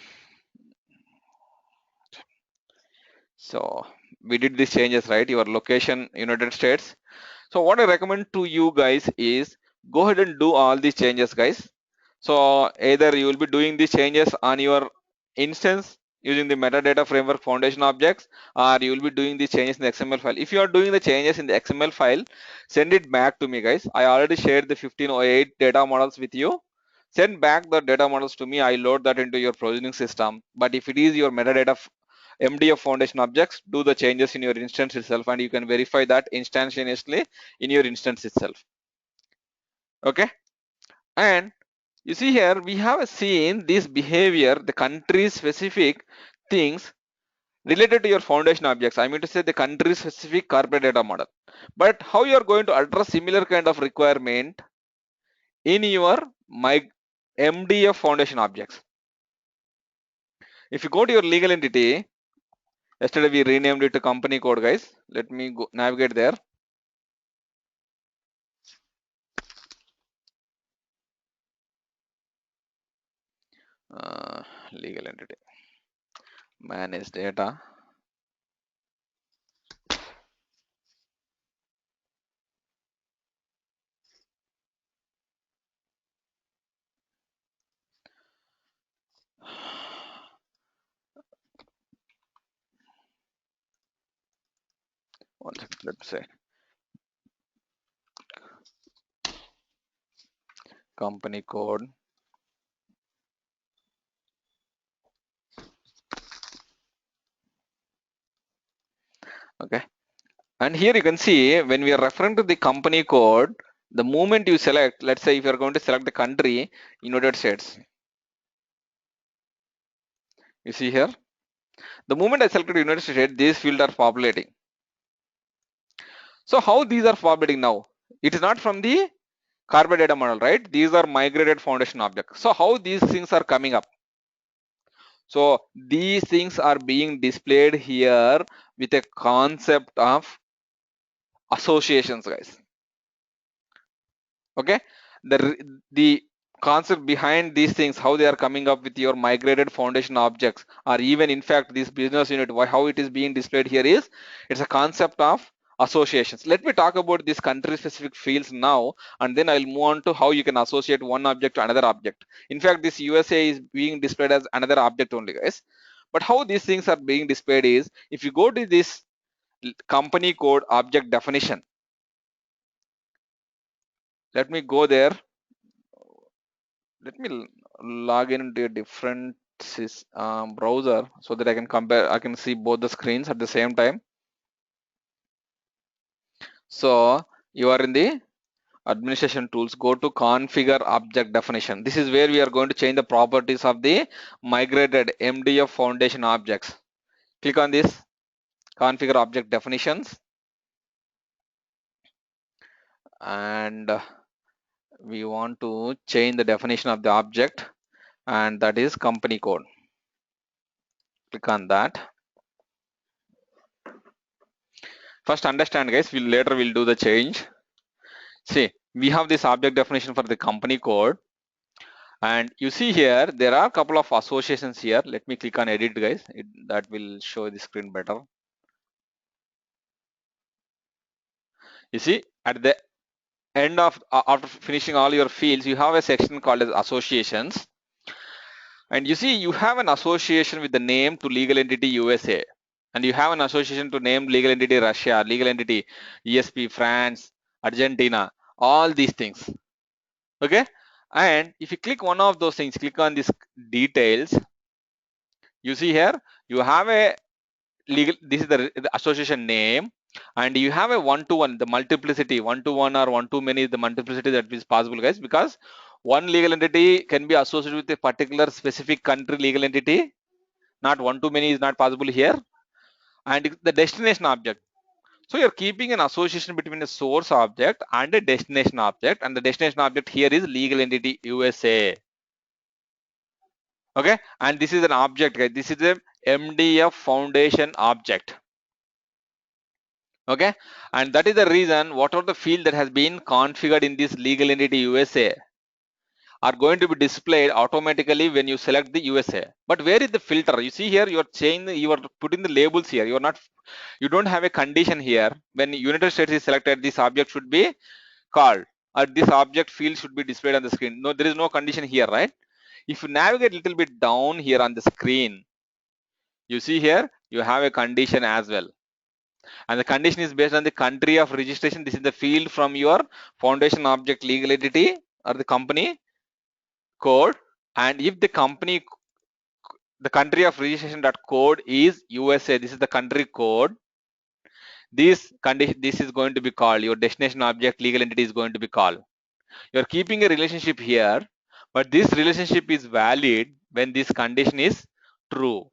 So we did these changes, right? Your location, United States. So what I recommend to you guys is go ahead and do all these changes, guys. So either you will be doing these changes on your instance using the metadata framework foundation objects, or you will be doing these changes in the XML file. If you are doing the changes in the XML file, send it back to me, guys. I already shared the 1508 data models with you. Send back the data models to me. I load that into your provisioning system. But if it is your metadata MDF foundation objects, do the changes in your instance itself, and you can verify that instantaneously in your instance itself. Okay. And you see here we have seen this behavior, the country specific things related to your foundation objects. I mean to say the country specific corporate data model. But how you are going to address similar kind of requirement in your MDF foundation objects? If you go to your legal entity, yesterday we renamed it to company code, guys. Let me go navigate there. Legal entity, manage data. One second, let's say company code. Okay, and here you can see when we are referring to the company code, the moment you select, let's say if you are going to select the country, United States, you see here, the moment I selected United States, these fields are populating. So how these are populating now? It is not from the corporate data model, right? These are migrated foundation objects. So how these things are coming up? So these things are being displayed here with a concept of associations, guys. Okay, the concept behind these things, how they are coming up with your migrated foundation objects, or even in fact this business unit, how it is being displayed here is, it's a concept of associations. Let me talk about these country specific fields now, and then I'll move on to how you can associate one object to another object. In fact, this USA is being displayed as another object only, guys. But how these things are being displayed is, if you go to this company code object definition, let me go there. Let me log in into a different browser so that I can compare, I can see both the screens at the same time. So you are in the administration tools, go to configure object definition. This is where we are going to change the properties of the migrated MDF foundation objects. Click on this configure object definitions, and we want to change the definition of the object, and that is company code. Click on that. First understand, guys, later we'll do the change. See, we have this object definition for the company code, and you see here there are a couple of associations here. Let me click on edit, guys. That will show the screen better. You see, at the end of after finishing all your fields, you have a section called as associations, and you see you have an association with the name to legal entity USA, and you have an association to name legal entity Russia, legal entity ESP France, Argentina, all these things. Okay, and if you click one of those things, click on this details, you see here you have a legal, this is the association name, and you have a one-to-one, the multiplicity, one-to-one or one-to-many is the multiplicity that is possible, guys, because one legal entity can be associated with a particular specific country legal entity, not one-to-many is not possible here. And the destination object, so you're keeping an association between a source object and a destination object, and the destination object here is legal entity USA. Okay, and this is an object, guys. This is a MDF foundation object. Okay, and that is the reason whatever the field that has been configured in this legal entity USA are going to be displayed automatically when you select the USA. But where is the filter? You see here, you are putting the labels here. You don't have a condition here. When United States is selected, this object should be called, or this object field should be displayed on the screen. No, there is no condition here, right? If you navigate a little bit down here on the screen, you see here you have a condition as well, and the condition is based on the country of registration. This is the field from your foundation object legal entity or the company code, and if the country of registration dot code is USA, this is the country code, this is going to be called your destination object legal entity is going to be called. You're keeping a relationship here, but this relationship is valid when this condition is true.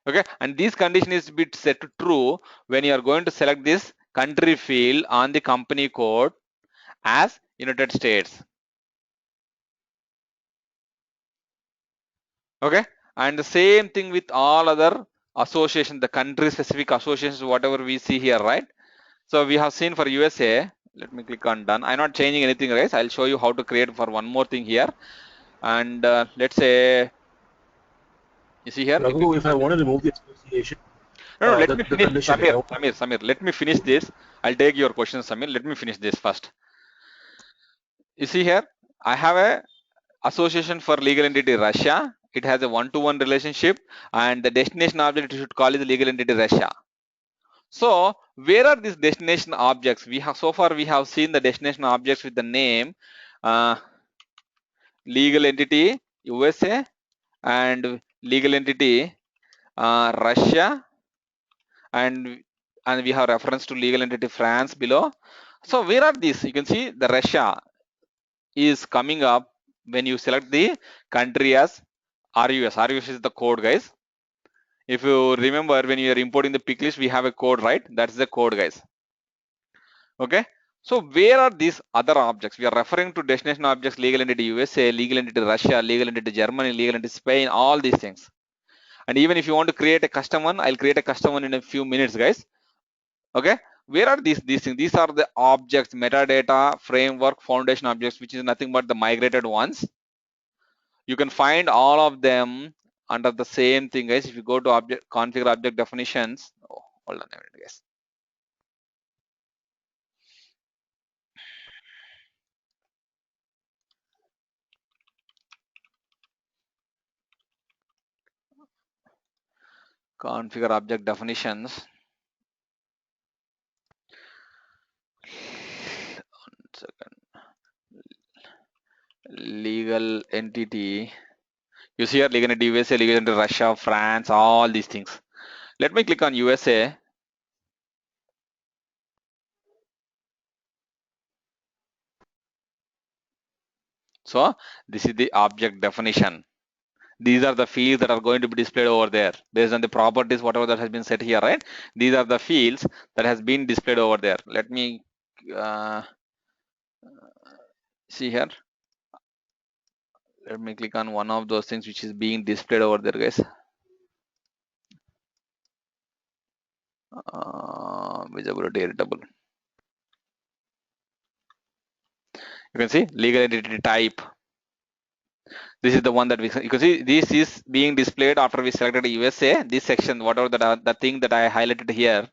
Okay, and this condition is to be set to true when you are going to select this country field on the company code as United States. Okay, and the same thing with all other associations, the country specific associations, whatever we see here, right? So we have seen for USA. Let me click on done. I'm not changing anything, guys. I'll show you how to create for one more thing here. And let's say, you see here. Raghu, if I want to remove the association, no, let me finish. condition. Samir, let me finish this. I'll take your question, Samir. Let me finish this first. You see here, I have a association for legal entity Russia. It has a one-to-one relationship, and the destination object you should call is legal entity Russia. So where are these destination objects? We have so far we have seen the destination objects with the name legal entity USA and legal entity Russia, and we have reference to legal entity France below. So where are these? You can see the Russia is coming up when you select the country as RUS. RUS is the code, guys. If you remember, when you are importing the pick list, we have a code, right? That's the code, guys. Okay, so where are these other objects? We are referring to destination objects, legal entity USA, legal entity Russia, legal entity Germany, legal entity Spain, all these things. And even if you want to create a custom one, I'll create a custom one in a few minutes, guys. Okay, where are these things? These are the objects, metadata, framework, foundation objects, which is nothing but the migrated ones. You can find all of them under the same thing, guys. If you go to object configure object definitions, hold on a minute, guys. Configure object definitions. One second. Legal entity. You see here legal entity USA, legal entity Russia, France, all these things. Let me click on USA. So this is the object definition. These are the fields that are going to be displayed over there based on the properties, whatever that has been set here, right? These are the fields that has been displayed over there. Let me see here. Let me click on one of those things which is being displayed over there, guys. Visibility editable. You can see legal entity type. This is the one that you can see. This is being displayed after we selected USA. This section, whatever the thing that I highlighted here,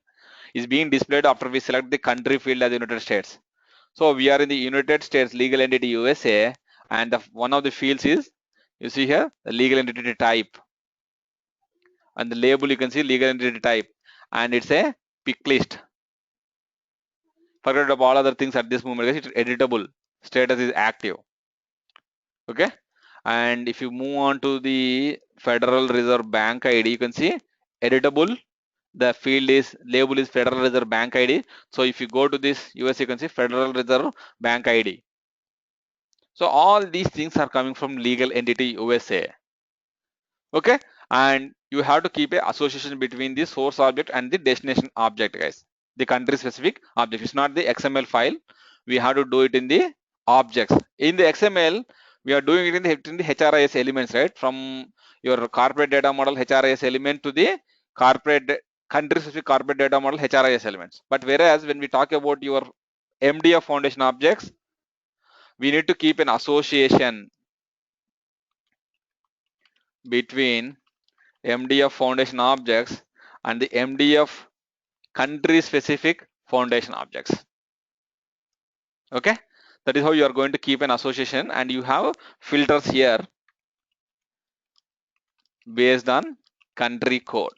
is being displayed after we select the country field as United States. So we are in the United States legal entity USA, and one of the fields is, you see here, the legal entity type, and the label you can see legal entity type, and it's a pick list. Forget about all other things at this moment, guys. It's editable. Status is active. Okay, and if you move on to the Federal Reserve Bank ID. You can see editable. The field is label is Federal Reserve Bank ID. So if you go to this US, you can see Federal Reserve Bank ID. So all these things are coming from legal entity USA. Okay, and you have to keep a association between the source object and the destination object, guys. The country specific object. It's not the XML file. We have to do it in the objects. In the XML, we are doing it in the HRIS elements, right? From your corporate data model HRIS element to the corporate country specific corporate data model HRIS elements. But whereas when we talk about your MDF foundation objects, we need to keep an association between MDF foundation objects and the MDF country specific foundation objects. Okay, that is how you are going to keep an association, and you have filters here based on country code.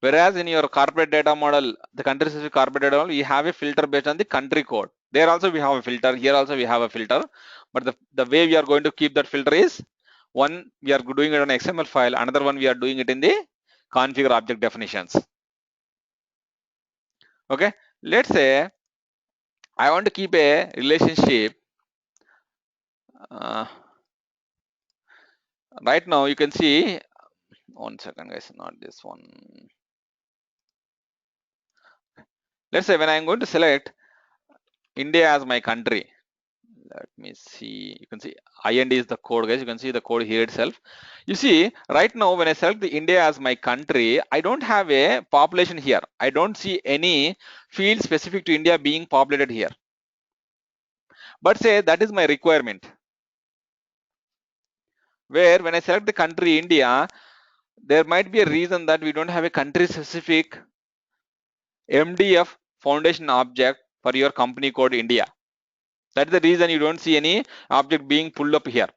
Whereas in your corporate data model, the country specific corporate data model, you have a filter based on the country code. There also we have a filter, here also we have a filter, but the way we are going to keep that filter is, one, we are doing it on XML file, another one we are doing it in the configure object definitions. Okay, let's say I want to keep a relationship. Right now you can see, one second guys, not this one. Let's say when I'm going to select India as my country, let me see, you can see IND is the code, guys. You can see the code here itself. You see right now when I select the India as my country, I don't have a population here. I don't see any field specific to India being populated here. But say that is my requirement, where when I select the country India, there might be a reason that we don't have a country specific MDF foundation object for your company code India. That's the reason you don't see any object being pulled up here.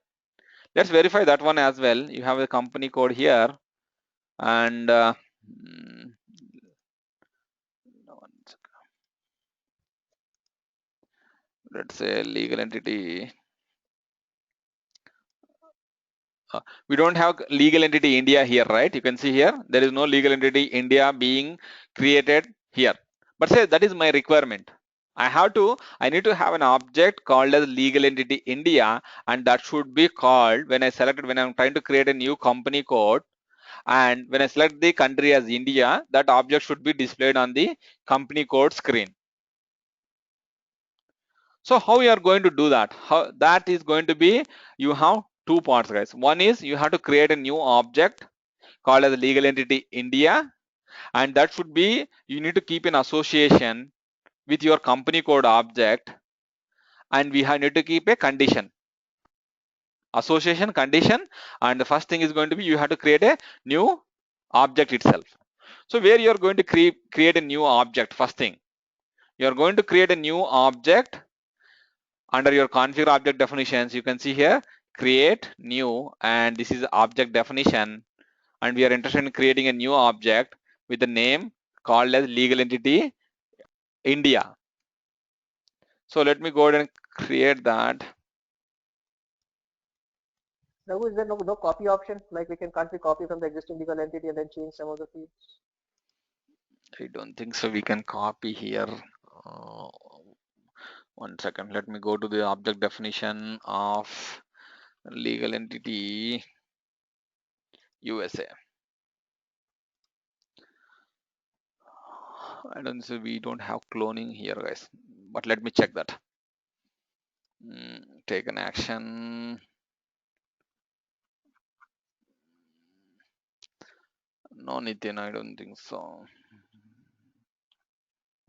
Let's verify that one as well. You have a company code here, and let's say legal entity. We don't have legal entity India here, right? You can see here there is no legal entity India being created here. But say that is my requirement. I need to have an object called as legal entity India, and that should be called when I'm trying to create a new company code, and when I select the country as India, that object should be displayed on the company code screen. So how you are going to do that? How that is going to be, you have two parts, guys. One is you have to create a new object called as legal entity India, and that should be, you need to keep an association with your company code object, and we need to keep a condition, association condition, and the first thing is going to be you have to create a new object itself. So where you are going to create a new object, first thing you are going to create a new object under your configure object definitions. You can see here create new, and this is object definition, and we are interested in creating a new object with the name called as legal entity India. So let me go ahead and create that. Now, is there no copy option? Like can't we copy from the existing legal entity and then change some of the fields? I don't think so. We can copy here. One second. Let me go to the object definition of legal entity USA. I don't see, we don't have cloning here, guys. But let me check that. Take an action. No, Nitin, I don't think so.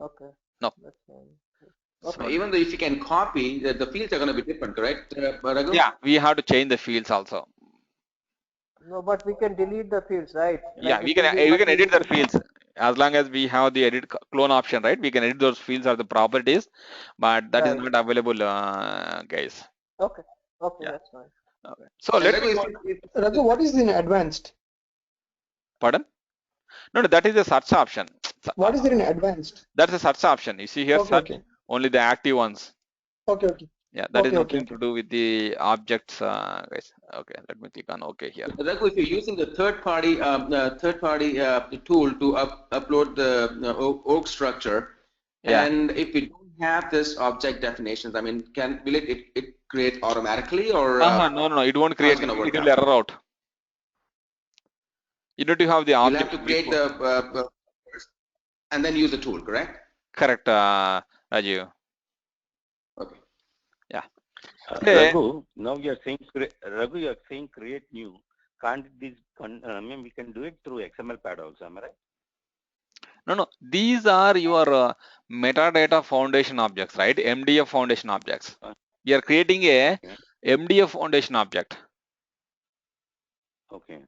Okay. No. That's fine. Okay. So even though if you can copy, the fields are going to be different, correct? Raghu? Yeah, we have to change the fields also. No, but we can delete the fields, right? Yeah, we can edit the fields as long as we have the edit clone option, right? We can edit those fields or the properties, but that is not available, guys. Okay. Okay, yeah. That's fine. Okay. So let me go. Raghu, what is in advanced? Pardon? No, that is a search option. What is there in advanced? That's a search option. You see here, search only the active ones. Okay. Yeah, that is nothing to do with the objects, guys. Okay, let me click on OK here. Raghu, if you're using the third-party tool to upload the org structure, Yeah. and if we don't have this object definitions, I mean, will it create automatically, or no, it won't create. It will error out. You need to have the object. You'll have to create the and then use the tool, correct? Correct, Rajiv. Okay. Yeah. Raghu, now you're saying create new. Can't this? I mean, we can do it through XML pad also. Am I right? No. These are your metadata foundation objects, right? MDF foundation objects. We are creating a MDF foundation object. Okay.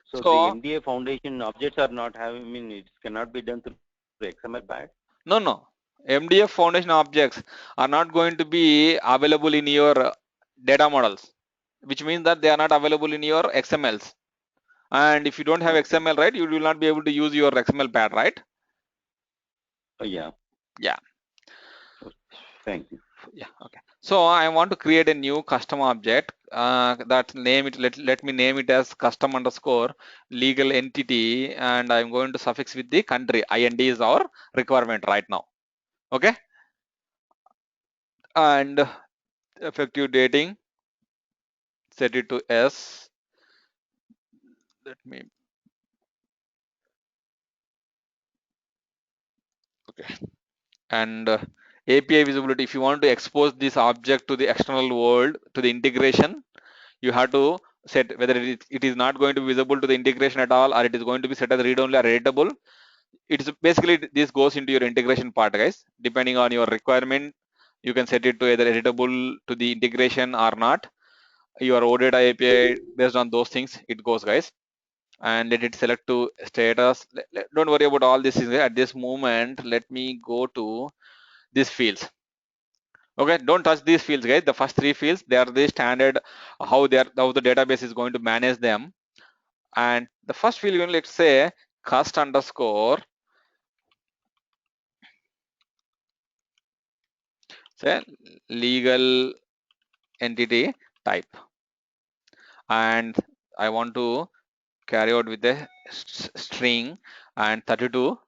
So the MDA foundation objects are not having. I mean, it cannot be done through XML pad. No. MDF foundation objects are not going to be available in your data models, which means that they are not available in your XMLs. And if you don't have XML, right, you will not be able to use your XML pad, right? Yeah. Yeah. Thank you. Yeah. Okay. So I want to create a new custom object. That name it. Let me name it as custom underscore legal entity, and I'm going to suffix with the country. IND is our requirement right now. Okay. And effective dating, set it to S. Let me. Okay. And API visibility. If you want to expose this object to the external world, to the integration, you have to set whether it is not going to be visible to the integration at all, or it is going to be set as read-only or editable. It's basically this goes into your integration part, guys. Depending on your requirement, you can set it to either editable to the integration or not. Your OData API, based on those things, it goes, guys. And let it select to status. Don't worry about all this at this moment. Let me go to these fields. Okay, don't touch these fields, guys. The first three fields, they are the standard how the database is going to manage them. And the first field, let's say cust underscore say legal entity type, and I want to carry out with a string and 32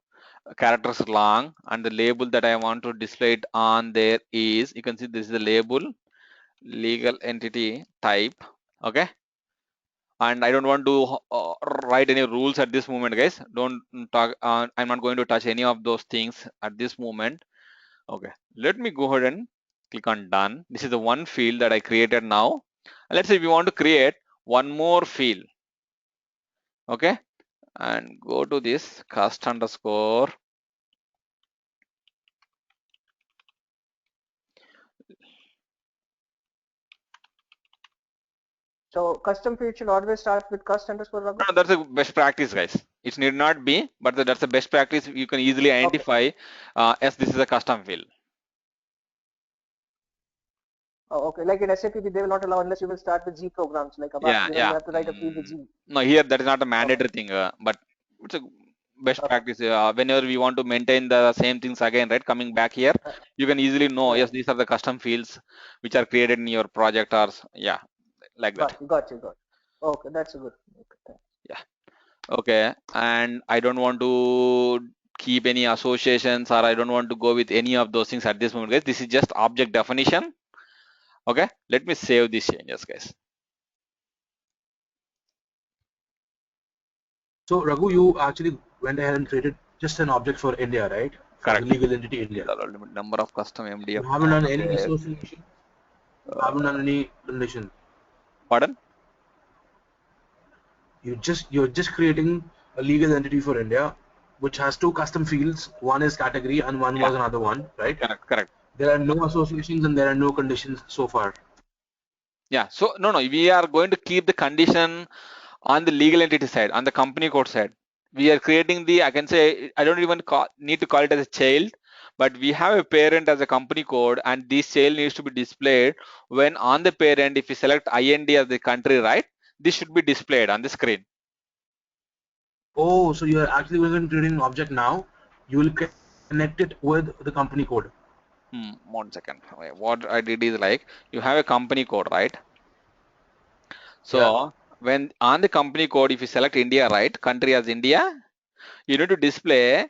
characters long, and the label that I want to display it on there is, you can see this is the label legal entity type. Okay, and I don't want to write any rules at this moment, guys. Don't talk. I'm not going to touch any of those things at this moment. Okay, let me go ahead and click on done. This is the one field that I created now. Let's say we want to create one more field. Okay, and go to this cust underscore So custom field should always start with cust underscore Raghu? No, that's a best practice, guys. It need not be, but that's the best practice. You can easily identify as this is a custom field. Oh, okay. Like in SAP, they will not allow unless you will start with Z programs. Like you have to write a field with Z. No, here that is not a mandatory thing, but it's a best practice. Whenever we want to maintain the same things again, right? Coming back here, you can easily know, yes, these are the custom fields which are created in your project, or yeah, like that. Got you. Okay, that's good. Okay, yeah. Okay, and I don't want to keep any associations, or I don't want to go with any of those things at this moment, guys. This is just object definition. Okay, let me save these changes, guys. So Raghu, you actually went ahead and created just an object for India, right? Correct. For legal entity India. Number of custom MDF. You haven't done any association. You haven't done any condition. Pardon? You're just creating a legal entity for India, which has two custom fields. One is category and one was another one, right? Correct. There are no associations and there are no conditions so far. Yeah. So no, we are going to keep the condition on the legal entity side, on the company code side. We are creating the, I can say, I don't even need to call it as a child, but we have a parent as a company code, and this child needs to be displayed when on the parent, if you select IND as the country, right, this should be displayed on the screen. Oh, so you are actually going to create an object now. You will connect it with the company code. 1 second. What I did is, like, you have a company code, right? So when on the company code, if you select India, right, country as India, you need to display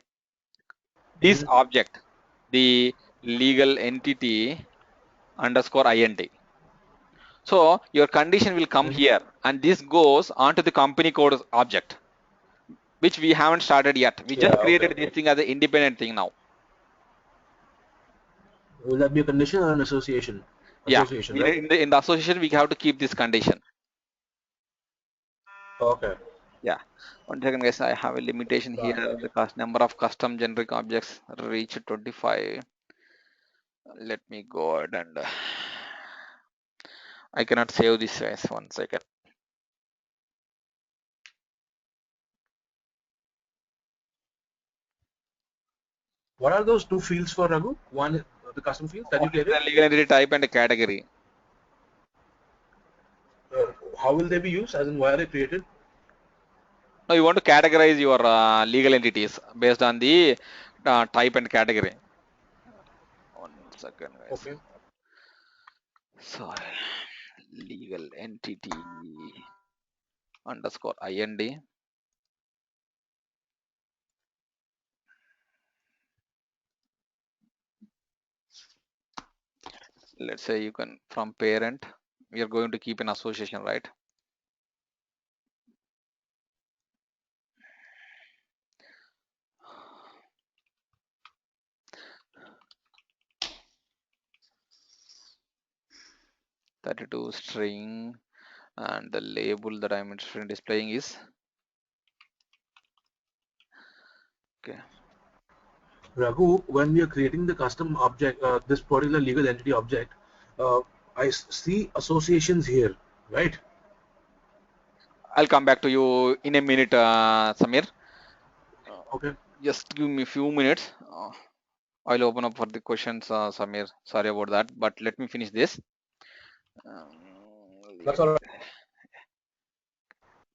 this object, the legal entity underscore IND. So your condition will come here, and this goes onto the company code object, which we haven't started yet. We just created this thing as an independent thing now. Will that be a condition or an association? Association, Yeah, right? in the association, we have to keep this condition. Okay. Yeah. 1 second, guys. I have a limitation here. The number of custom generic objects reach 25. Let me go ahead and I cannot save this, guys. 1 second. What are those two fields for, Raghu? One, the custom field that you created? The legal entity type and a category. How will they be used? As in, why are they created? No, you want to categorize your legal entities based on the type and category. 1 second, guys. Okay. So, legal entity underscore IND. Let's say you can, from parent, we are going to keep an association, right? .32 string, and the label that I'm interested in displaying is okay. Raghu, when we are creating the custom object, this particular legal entity object, I see associations here, right? I'll come back to you in a minute, Samir. Okay. Just give me a few minutes. I'll open up for the questions, Samir. Sorry about that, but let me finish this. That's all right.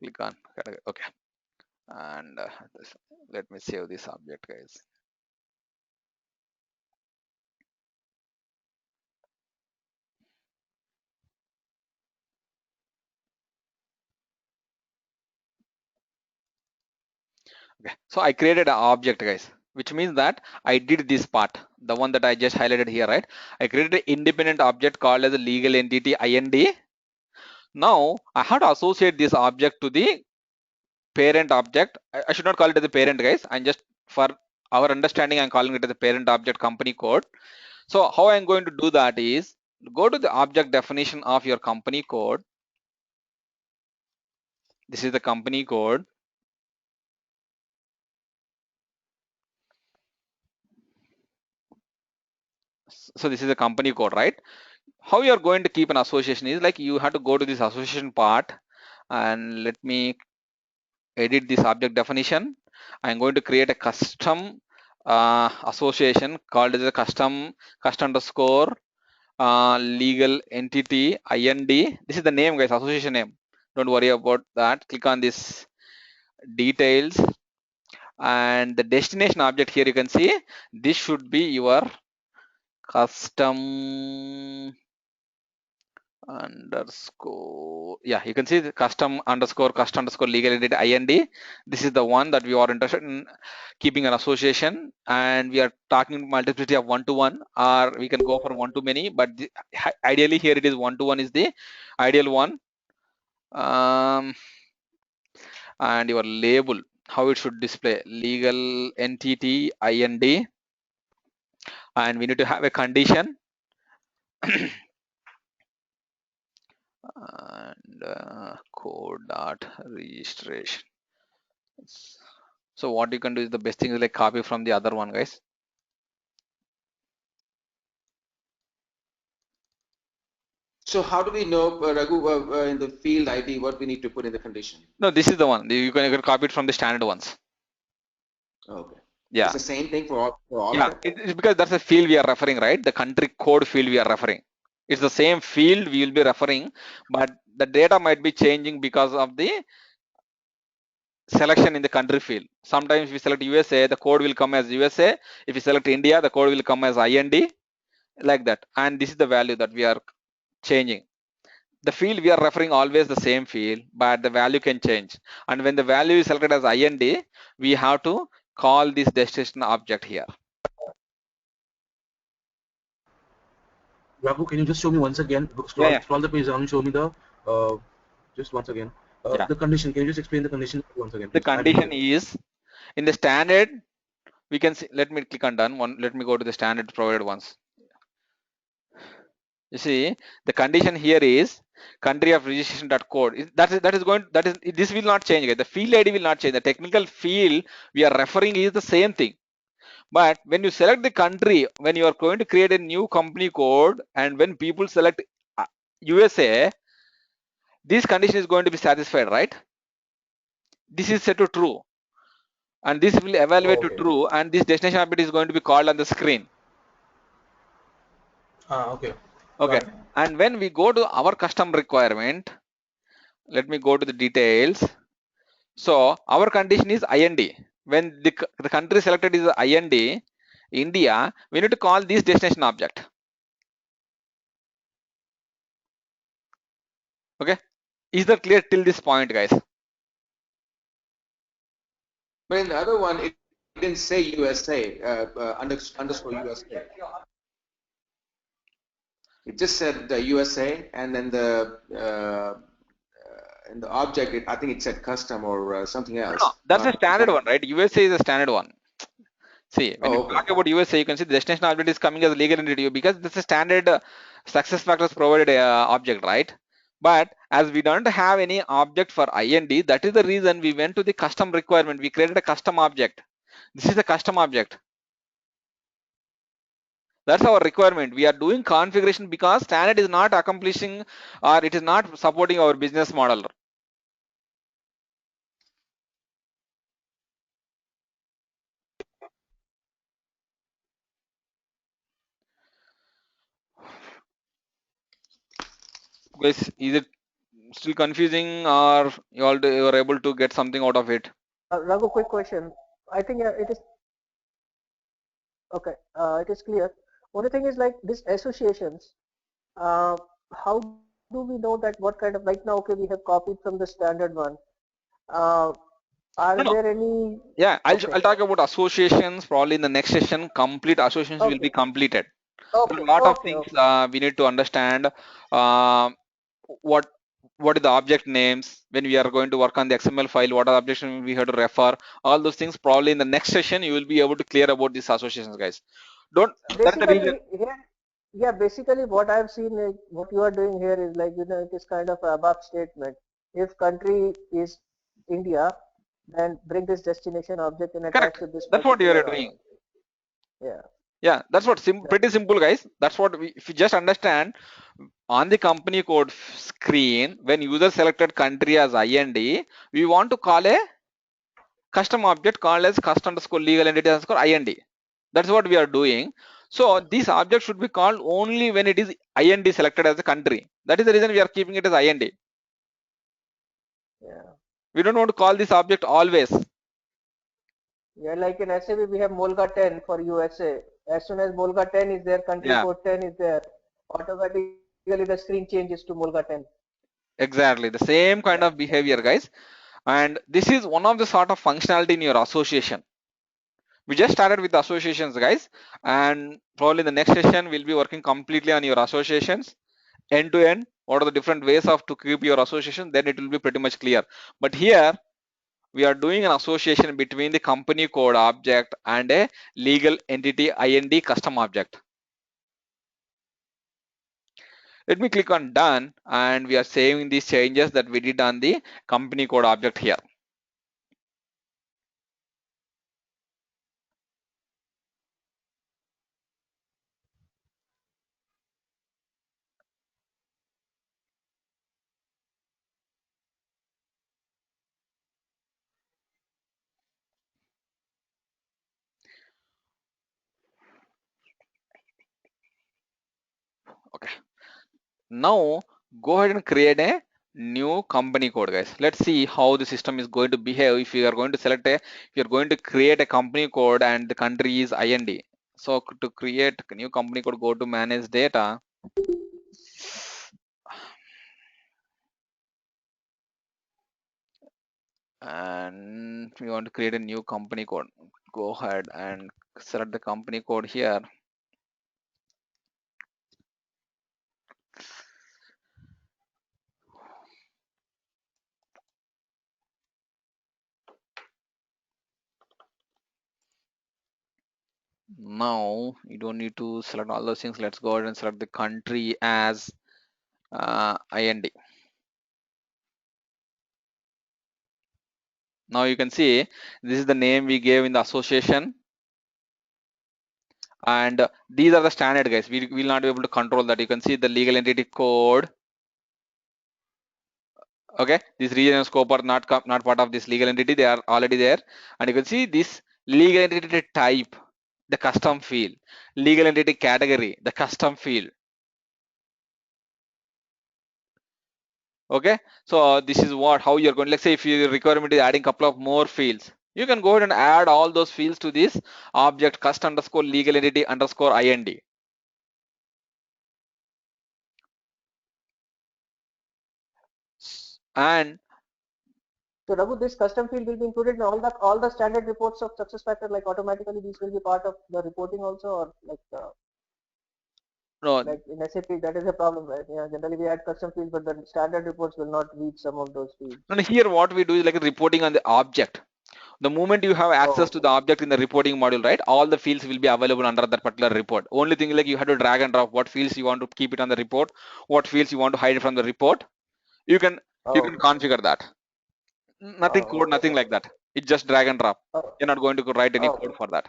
Click on category. Okay, and let me save this object, guys. Okay, so I created an object, guys, which means that I did this part, the one that I just highlighted here, right? I created an independent object called as a legal entity IND. Now I have to associate this object to the parent object. I should not call it as the parent, guys. I'm just, for our understanding, I'm calling it as the parent object company code. So how I'm going to do that is go to the object definition of your company code. This is the company code. So this is the company code, right? How you are going to keep an association is like you have to go to this association part, and let me edit this object definition. I'm going to create a custom association called as a custom underscore legal entity IND. This is the name, guys, association name. Don't worry about that. Click on this details, and the destination object here, you can see this should be your custom underscore, yeah, you can see the custom underscore legal entity IND. This is the one that we are interested in keeping an association, and we are talking multiplicity of 1 to 1, or we can go for 1 to many, but ideally here it is 1 to 1 is the ideal one. And your label, how it should display, legal entity IND, and we need to have a condition and code dot registration. So what you can do is, the best thing is like copy from the other one, guys. So how do we know, Raghu, in the field ID, what we need to put in the condition? No, this is the one. You can copy it from the standard ones. Okay. Yeah. It's the same thing for all yeah, of them? it's because that's a field we are referring, right? The country code field we are referring. It's the same field we will be referring, but the data might be changing because of the selection in the country field. Sometimes if we select USA, the code will come as USA. If you select India, the code will come as IND, like that. And this is the value that we are changing. the field we are referring always the same field, but the value can change. And when the value is selected as IND, we have to call this destination object here. Raghu, can you just show me once again? Scroll the page down and show me the just once again. The condition. Can you just explain the condition once again? The condition is in the standard. We can see. Let me click on done. Let me go to the standard provided ones. You see, the condition here is country of registration code. That is this will not change. The field ID will not change. The technical field we are referring is the same thing. But when you select the country, when you are going to create a new company code, and when people select USA, this condition is going to be satisfied, right? This is set to true, and this will evaluate to true, and this destination object is going to be called on the screen. Okay. Okay. And when we go to our custom requirement, let me go to the details. So our condition is IND. When the country selected is IND, India, we need to call this destination object. Okay. Is that clear till this point, guys? But in the other one, it didn't say USA, underscore USA. It just said the USA, and then in the object, I think it said custom or something else. No, that's a standard one, right? USA is a standard one. See, when you talk about USA, you can see the destination object is coming as a legal entity because this is a standard SuccessFactors provided object, right? But as we don't have any object for IND, that is the reason we went to the custom requirement. We created a custom object. This is a custom object. That's our requirement. We are doing configuration because standard is not accomplishing or it is not supporting our business model. Guys, is it still confusing or you are able to get something out of it? Raghu, quick question. I think it is okay. It is clear. Only thing is like these associations. How do we know that what kind of right now? Okay, we have copied from the standard one. Are there any? Yeah, I'll talk about associations probably in the next session. Complete associations will be completed. There are a lot of things we need to understand. What is the object names when we are going to work on the XML file? What are the objects we have to refer? All those things probably in the next session you will be able to clear about these associations, guys. That's the reason. Yeah, basically what I've seen is what you are doing here is like it is kind of a above statement. If country is India, then bring this destination object and attach to this. That's what you are doing. Yeah, that's what pretty simple, guys. That's what if you just understand on the company code screen, when user selected country as IND, we want to call a custom object called as custom_legal entity _IND. That's what we are doing. So this object should be called only when it is IND selected as a country. That is the reason we are keeping it as IND. Yeah. We don't want to call this object always. Yeah, like in SAP we have Molga 10 for USA. As soon as Molga 10 is there, country code 10 is there, automatically the screen changes to Molga 10. Exactly, the same kind of behavior, guys. And this is one of the sort of functionality in your association. We just started with associations, guys, and probably in the next session we'll be working completely on your associations end to end. What are the different ways to keep your association? Then it will be pretty much clear. But here we are doing an association between the company code object and a legal entity IND custom object. Let me click on done, and we are saving these changes that we did on the company code object here. Okay, now go ahead and create a new company code, guys. Let's see how the system is going to behave if you are going to select if you're going to create a company code and the country is IND. So to create a new company code, go to manage data. and we want to create a new company code. Go ahead and select the company code here. Now you don't need to select all those things. Let's go ahead and select the country as IND. Now you can see this is the name we gave in the association, and these are the standard, guys. We will not be able to control that. You can see the legal entity code. Okay, this region and scope are not part of this legal entity. They are already there, and you can see this legal entity type, the custom field, legal entity category, the custom field. Okay, so this is how you're going. Let's say if your requirement is adding a couple of more fields, you can go ahead and add all those fields to this object cust underscore legal entity underscore IND. And so Raghu, this custom field will be included in all the standard reports of SuccessFactors. Like automatically, these will be part of the reporting also, or like no, like in SAP, that is a problem, right? Yeah, generally we add custom fields, but the standard reports will not reach some of those fields. no, here what we do is like reporting on the object. The moment you have access to the object in the reporting module, right, all the fields will be available under that particular report. Only thing like you have to drag and drop what fields you want to keep it on the report, what fields you want to hide from the report. You can configure that. Nothing code, nothing like that. It's just drag and drop. You're not going to write any code for that.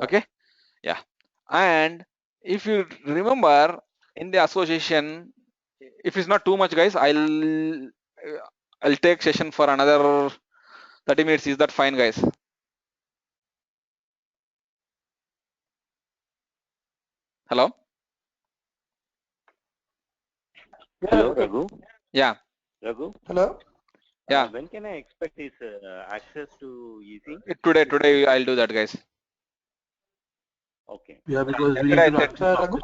Okay. Yeah. And if you remember in the association, if it's not too much, guys, I'll take session for another 30 minutes. Is that fine, guys? Hello? Hello, Raghu? Yeah. Raghu? Hello? Yeah. When can I expect this access to easy? Today I'll do that, guys. Okay. Yeah, because we need to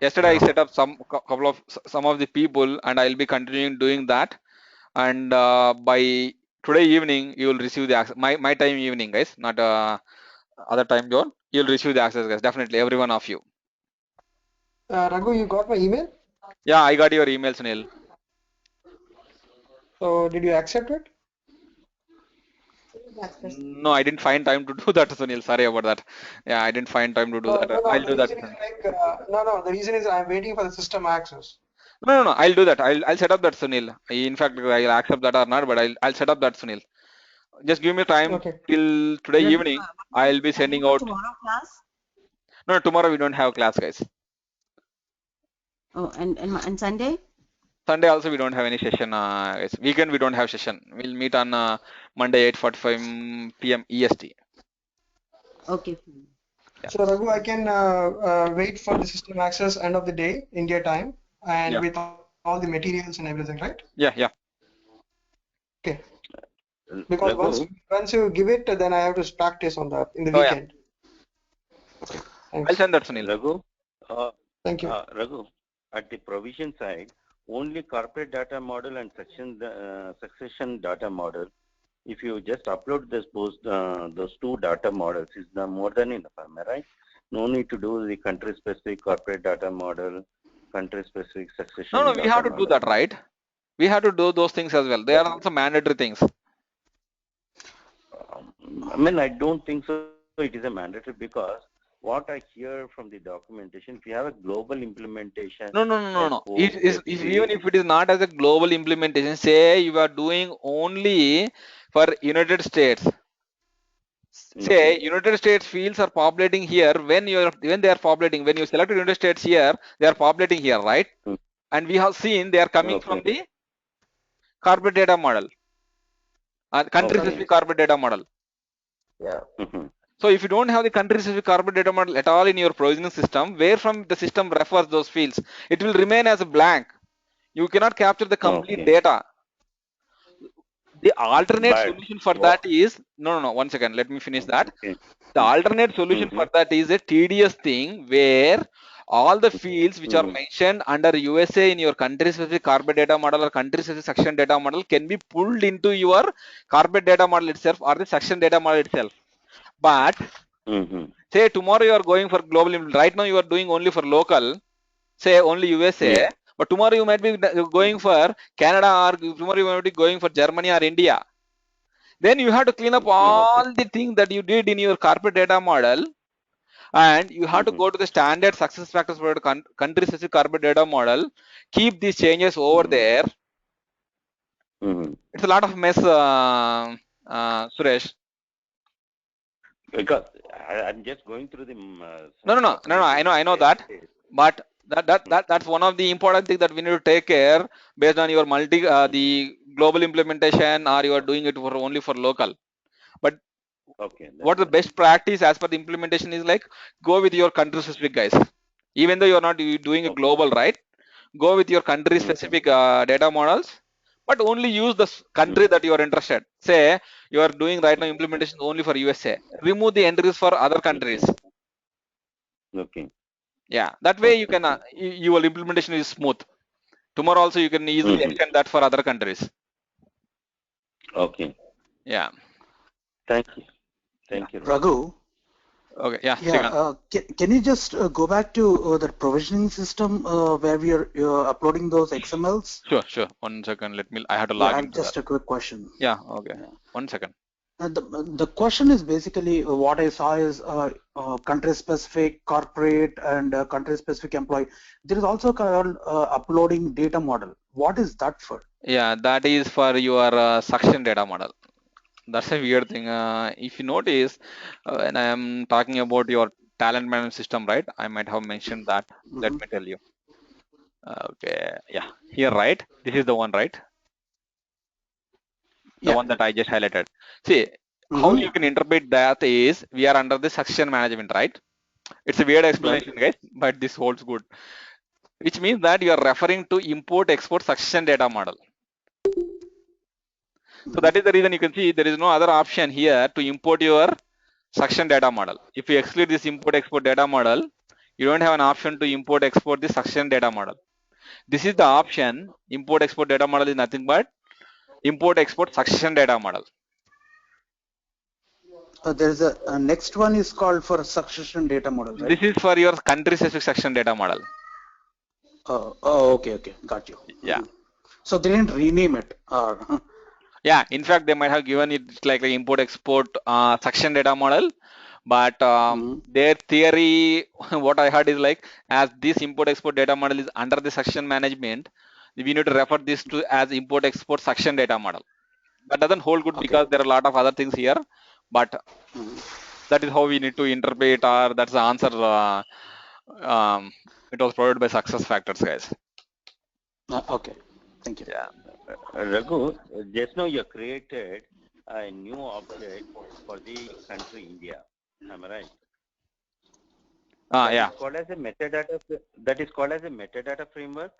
yesterday I set up some of the people, and I'll be continuing doing that. And by today evening, you will receive the access. My time evening, guys, not other time zone. You'll receive the access, guys. Definitely, every one of you. Raghu, you got my email? Yeah, I got your email, Sunil. So did you accept it? No, I didn't find time to do that, Sunil. Sorry about that. Yeah, I didn't find time to do that. I'll do that. The reason is I'm waiting for the system access. No, I'll do that. I'll set up that, Sunil. In fact, I'll accept that or not, but I'll set up that, Sunil. Just give me time till today evening. I'll be sending out. Tomorrow class? No, tomorrow we don't have class, guys. Oh, and Sunday? Sunday also we don't have any session. Guys. Weekend we don't have session. We'll meet on Monday 8:45 p.m. EST. Okay. Yeah. So Raghu, I can wait for the system access end of the day, India time, and with all the materials and everything, right? Yeah. Okay. Because once you give it, then I have to practice on that in the weekend. Okay. I'll send that, Sunil. Raghu. Thank you. Raghu, at the provision side, only corporate data model and succession data model. If you just upload those two data models, is more than enough, am I right? No need to do the country-specific corporate data model, country-specific succession. No, we have to do that, right? We have to do those things as well. They are also mandatory things. I mean, I don't think so. It is a mandatory because what I hear from the documentation, if you have a global implementation. No. Even if it is not as a global implementation, say you are doing only for United States. Say United States fields are populating here when they are populating. When you select United States here, they are populating here, right? And we have seen they are coming from the corporate data model, country-specific corporate data model. Yeah. So if you don't have the country-specific corporate data model at all in your provisioning system, where from the system refers those fields, it will remain as a blank. You cannot capture the complete data. The alternate But solution for that is no. 1 second. Let me finish that. okay. The alternate solution for that is a tedious thing where all the fields which are mentioned under USA in your country specific corporate data model or country specific section data model can be pulled into your corporate data model itself or the section data model itself. But say tomorrow you are going for global, right now you are doing only for local, say only USA, Yeah. but tomorrow you might be going for Canada or tomorrow you might be going for Germany or India. Then you have to clean up all the things that you did in your corporate data model, and you have to go to the standard success factors for country specific corporate data model, keep these changes over there. It's a lot of mess, Suresh. Because I'm just going through the No. I know that, but that's one of the important things that we need to take care based on your the global implementation, or you are doing it for only for local. But what the best practice as per the implementation is like, go with your country specific guys. Even though you're not doing a global, right? Go with your country specific data models, but only use the country that you are interested. Say you are doing right now implementation only for USA. Remove the entries for other countries. Okay. Yeah, that way you can your implementation is smooth. Tomorrow also you can easily extend that for other countries. Okay. Yeah. Thank you. Thank you. Raghu. Okay. Yeah. Can you just go back to the provisioning system where we are uploading those XMLs? Sure. 1 second. Let me. I have to log in. Just a quick question. Yeah. Okay. 1 second. The question is basically what I saw is country specific corporate and country specific employee. There is also called uploading data model. What is that for? Yeah, that is for your suction data model. That's a weird thing. If you notice, when I am talking about your talent management system, right? I might have mentioned that. Let me tell you. Okay. Yeah. Here, right? This is the one, right? The one that I just highlighted. See, how you can interpret that is we are under the suction management, right? It's a weird explanation, guys, but this holds good. Which means that you are referring to import export suction data model. So that is the reason you can see there is no other option here to import your suction data model. If you exclude this import export data model, you don't have an option to import export the suction data model. This is the option. Import export data model is nothing but import export suction data model. There's a next one is called for succession data model, right? This is for your country specific suction data model. Okay, got you. Yeah. So they didn't rename it. Yeah, in fact, they might have given it like an import export suction data model, but their theory, what I heard is like, as this import export data model is under the suction management, we need to refer this to as import export suction data model. That doesn't hold good because there are a lot of other things here, but that is how we need to interpret, or that's the answer. It was provided by SuccessFactors, guys. Okay, thank you. Yeah. Raghu, just now you created a new object for the country India. Am I right? Yeah. Is called as a metadata. That is called as a metadata framework.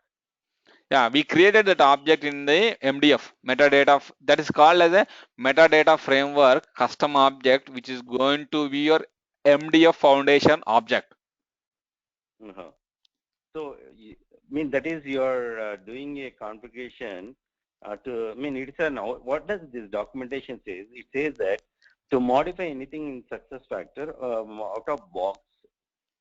Yeah, we created that object in the MDF metadata. That is called as a metadata framework custom object, which is going to be your MDF foundation object. So, I mean, that is you're doing a configuration to, I mean, it's an, what does this documentation says? It says that to modify anything in SuccessFactor out of box,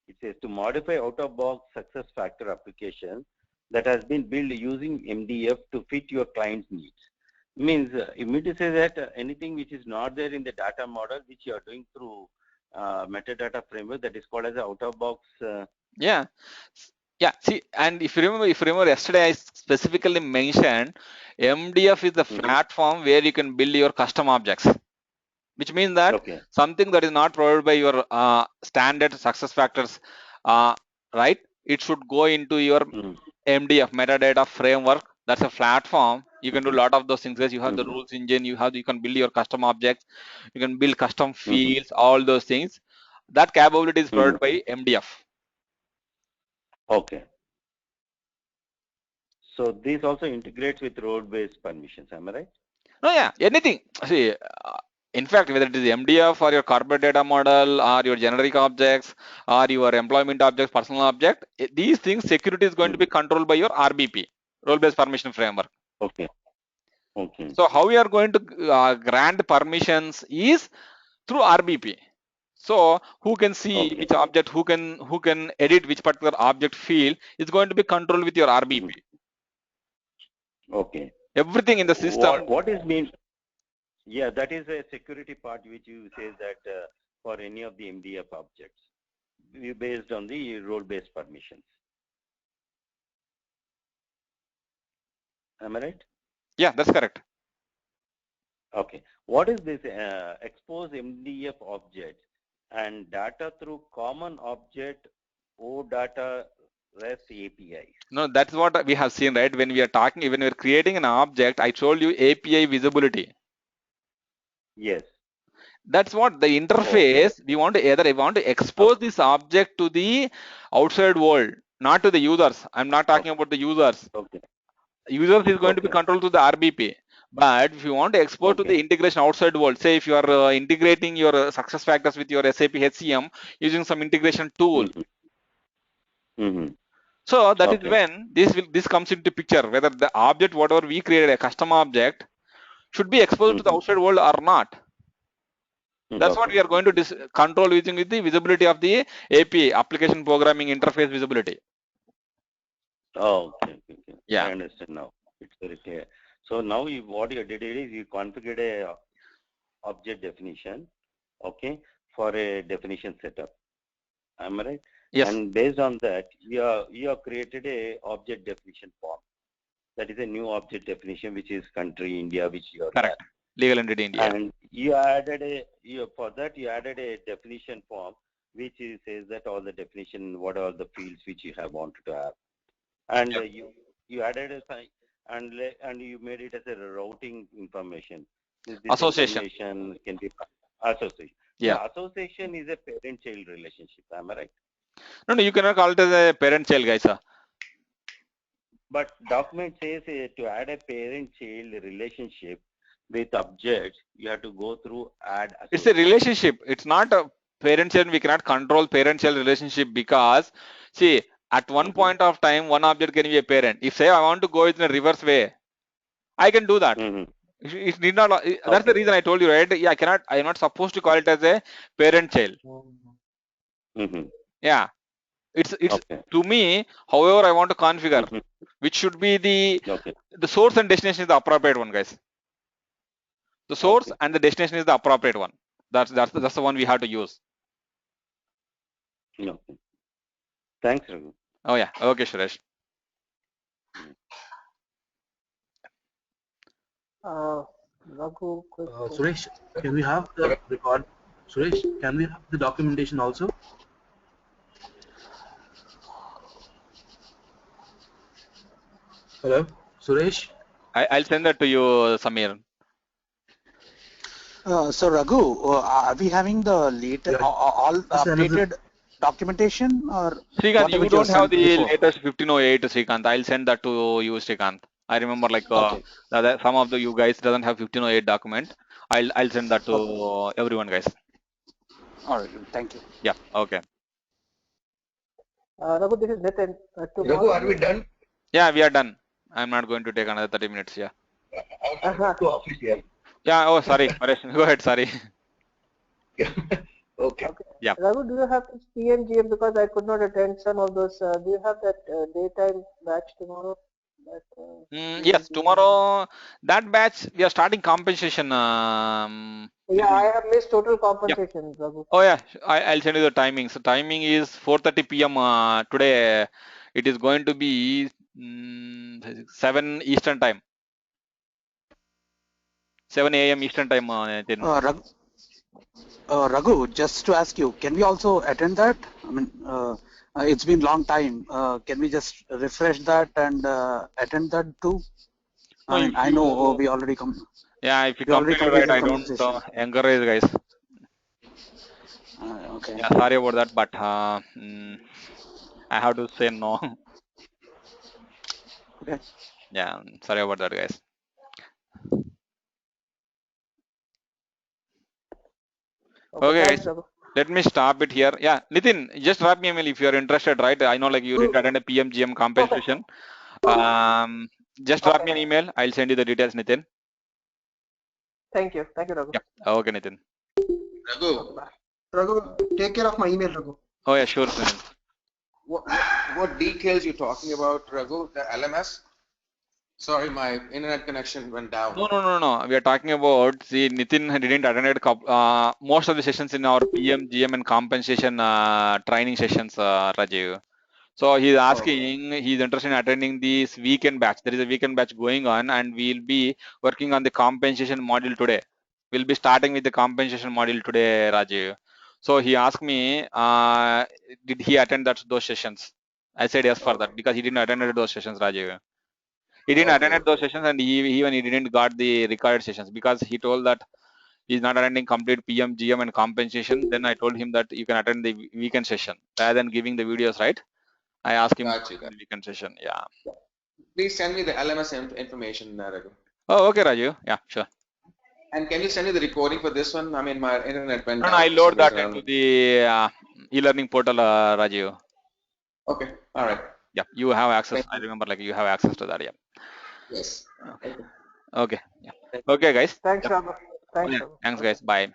it says to modify out of box SuccessFactor application that has been built using MDF to fit your client's needs. Means you mean to say that anything which is not there in the data model, which you are doing through metadata framework, that is called as out of box. Yeah. See, and if you remember yesterday I specifically mentioned MDF is the platform where you can build your custom objects, which means that something that is not provided by your standard SuccessFactors, right? It should go into your MDF metadata framework. That's a platform. You can do a lot of those things. Guys, you have the rules engine. You can build your custom objects. You can build custom fields. All those things. That capability is provided by MDF. Okay. So this also integrates with role-based permissions. Am I right? No, yeah, anything. See, in fact, whether it is MDF or your corporate data model or your generic objects or your employment objects, personal object, these things security is going to be controlled by your RBP, role-based permission framework. Okay. Okay. So how we are going to grant permissions is through RBP. So who can see which object, who can edit which particular object field is going to be controlled with your RBP. Okay. Everything in the system. What is mean? Yeah, that is a security part which you say that for any of the MDF objects, based on the role-based permissions. Am I right? Yeah, that's correct. Okay. What is this expose MDF object and data through common object OData REST API? No, that's what we have seen, right? When we are talking, when we are creating an object, I told you API visibility. Yes. That's what the interface we want to I want to expose this object to the outside world, not to the users. I'm not talking about the users. Okay. Users is going to be controlled to the RBP. But if you want to expose to the integration outside world, say if you are integrating your success factors with your SAP HCM using some integration tool. So that is when this comes into picture, whether the object, whatever we created, a custom object, should be exposed to the outside world or not. That's what we are going to control using with the visibility of the API, application programming interface visibility. Oh, okay. Yeah. I understand now. It's very clear. So now what you did is you configured a object definition, okay, for a definition setup. Am I right? Yes. And based on that, you have created a object definition form. That is a new object definition, which is country India, which you are correct. Legal entity India. And you added for that you added a definition form, which says that all the definition, what are the fields which you have wanted to have, and you added a sign and you made it as a routing information. This association information can be association. Yeah. So association is a parent-child relationship. Am I right? No, you cannot call it as a parent-child, guys. But document says to add a parent-child relationship with objects, you have to go through add. It's a relationship. It's not a parent-child. We cannot control parent-child relationship because, see, at one point of time, one object can be a parent. If say I want to go in a reverse way, I can do that. It need not. That's the reason I told you, right? Yeah, I cannot. I am not supposed to call it as a parent-child. Yeah, it's to me. However, I want to configure, which should be the source and destination is the appropriate one, guys. The source and the destination is the appropriate one. That's the one we have to use. Okay. Thanks, Raghu. Oh yeah. Okay, Suresh. Raghu, Suresh, can we have the record? Suresh, can we have the documentation also? Hello, Suresh. I'll send that to you, Samir. So Raghu, are we having the latest all updated documentation, or Srikanth, you don't have the latest 1508, Srikanth. I'll send that to you, Srikanth. I remember like some of you guys doesn't have 1508 document. I'll send that to everyone, guys. All right, thank you. Yeah. Okay. Raghu, this is Nitin. Raghu, are we done? Yeah, we are done. I'm not going to take another 30 minutes. Yeah. To office here. Yeah. Oh, sorry. Go ahead. Sorry. Okay. Yeah. Raghu, do you have this PMGM, because I could not attend some of those? Do you have that daytime batch tomorrow? Yes, tomorrow that batch we are starting compensation. Yeah, I have missed total compensation, Raghu. Oh yeah, I'll send you the timing. So timing is 4:30 p.m. Today. It is going to be 7 Eastern time. 7 a.m. Eastern time. Raghu, just to ask you, can we also attend that? I mean, it's been long time. Can we just refresh that and attend that too? I mean, I know we already come. Yeah, if you complete it right, I don't encourage, guys. Okay. Yeah, sorry about that, but I have to say no. Okay. Yeah, sorry about that, guys. Okay, thanks, guys. Raghu. Let me stop it here. Yeah, Nitin, just drop me an email if you are interested, right? I know like you didn't attend a PMGM competition. Just drop me an email. I'll send you the details, Nitin. Thank you, Raghu. Yeah. Okay, Nitin. Raghu, take care of my email, Raghu. Oh yeah, sure, Sunil. What details you talking about, Raghu? The LMS? Sorry, my internet connection went down. No. We are talking about, see, Nitin didn't attend most of the sessions in our PM, GM and compensation training sessions, Rajiv. So he's asking, he's interested in attending this weekend batch. There is a weekend batch going on and we'll be working on the compensation module today. We'll be starting with the compensation module today, Rajiv. So he asked me, did he attend those sessions? I said yes for that because he didn't attend those sessions, Rajiv. He didn't attend those sessions and even he didn't got the recorded sessions because he told that he's not attending complete PM, GM and compensation. Then I told him that you can attend the weekend session rather than giving the videos, right? I asked him Got you. the weekend session. Yeah. Please send me the LMS information, Raghu. Oh, okay, Raju. Yeah, sure. And can you send me the recording for this one? I mean, my internet went No, down. I load that into the e-learning portal, Raju. Okay. All right. Yeah, you have access. I remember, like you have access to that. Yeah. Yes. Okay. Yeah. Okay, guys. Thanks, Yeah. Raghu. Thanks, Raghu. Thanks, guys. Bye.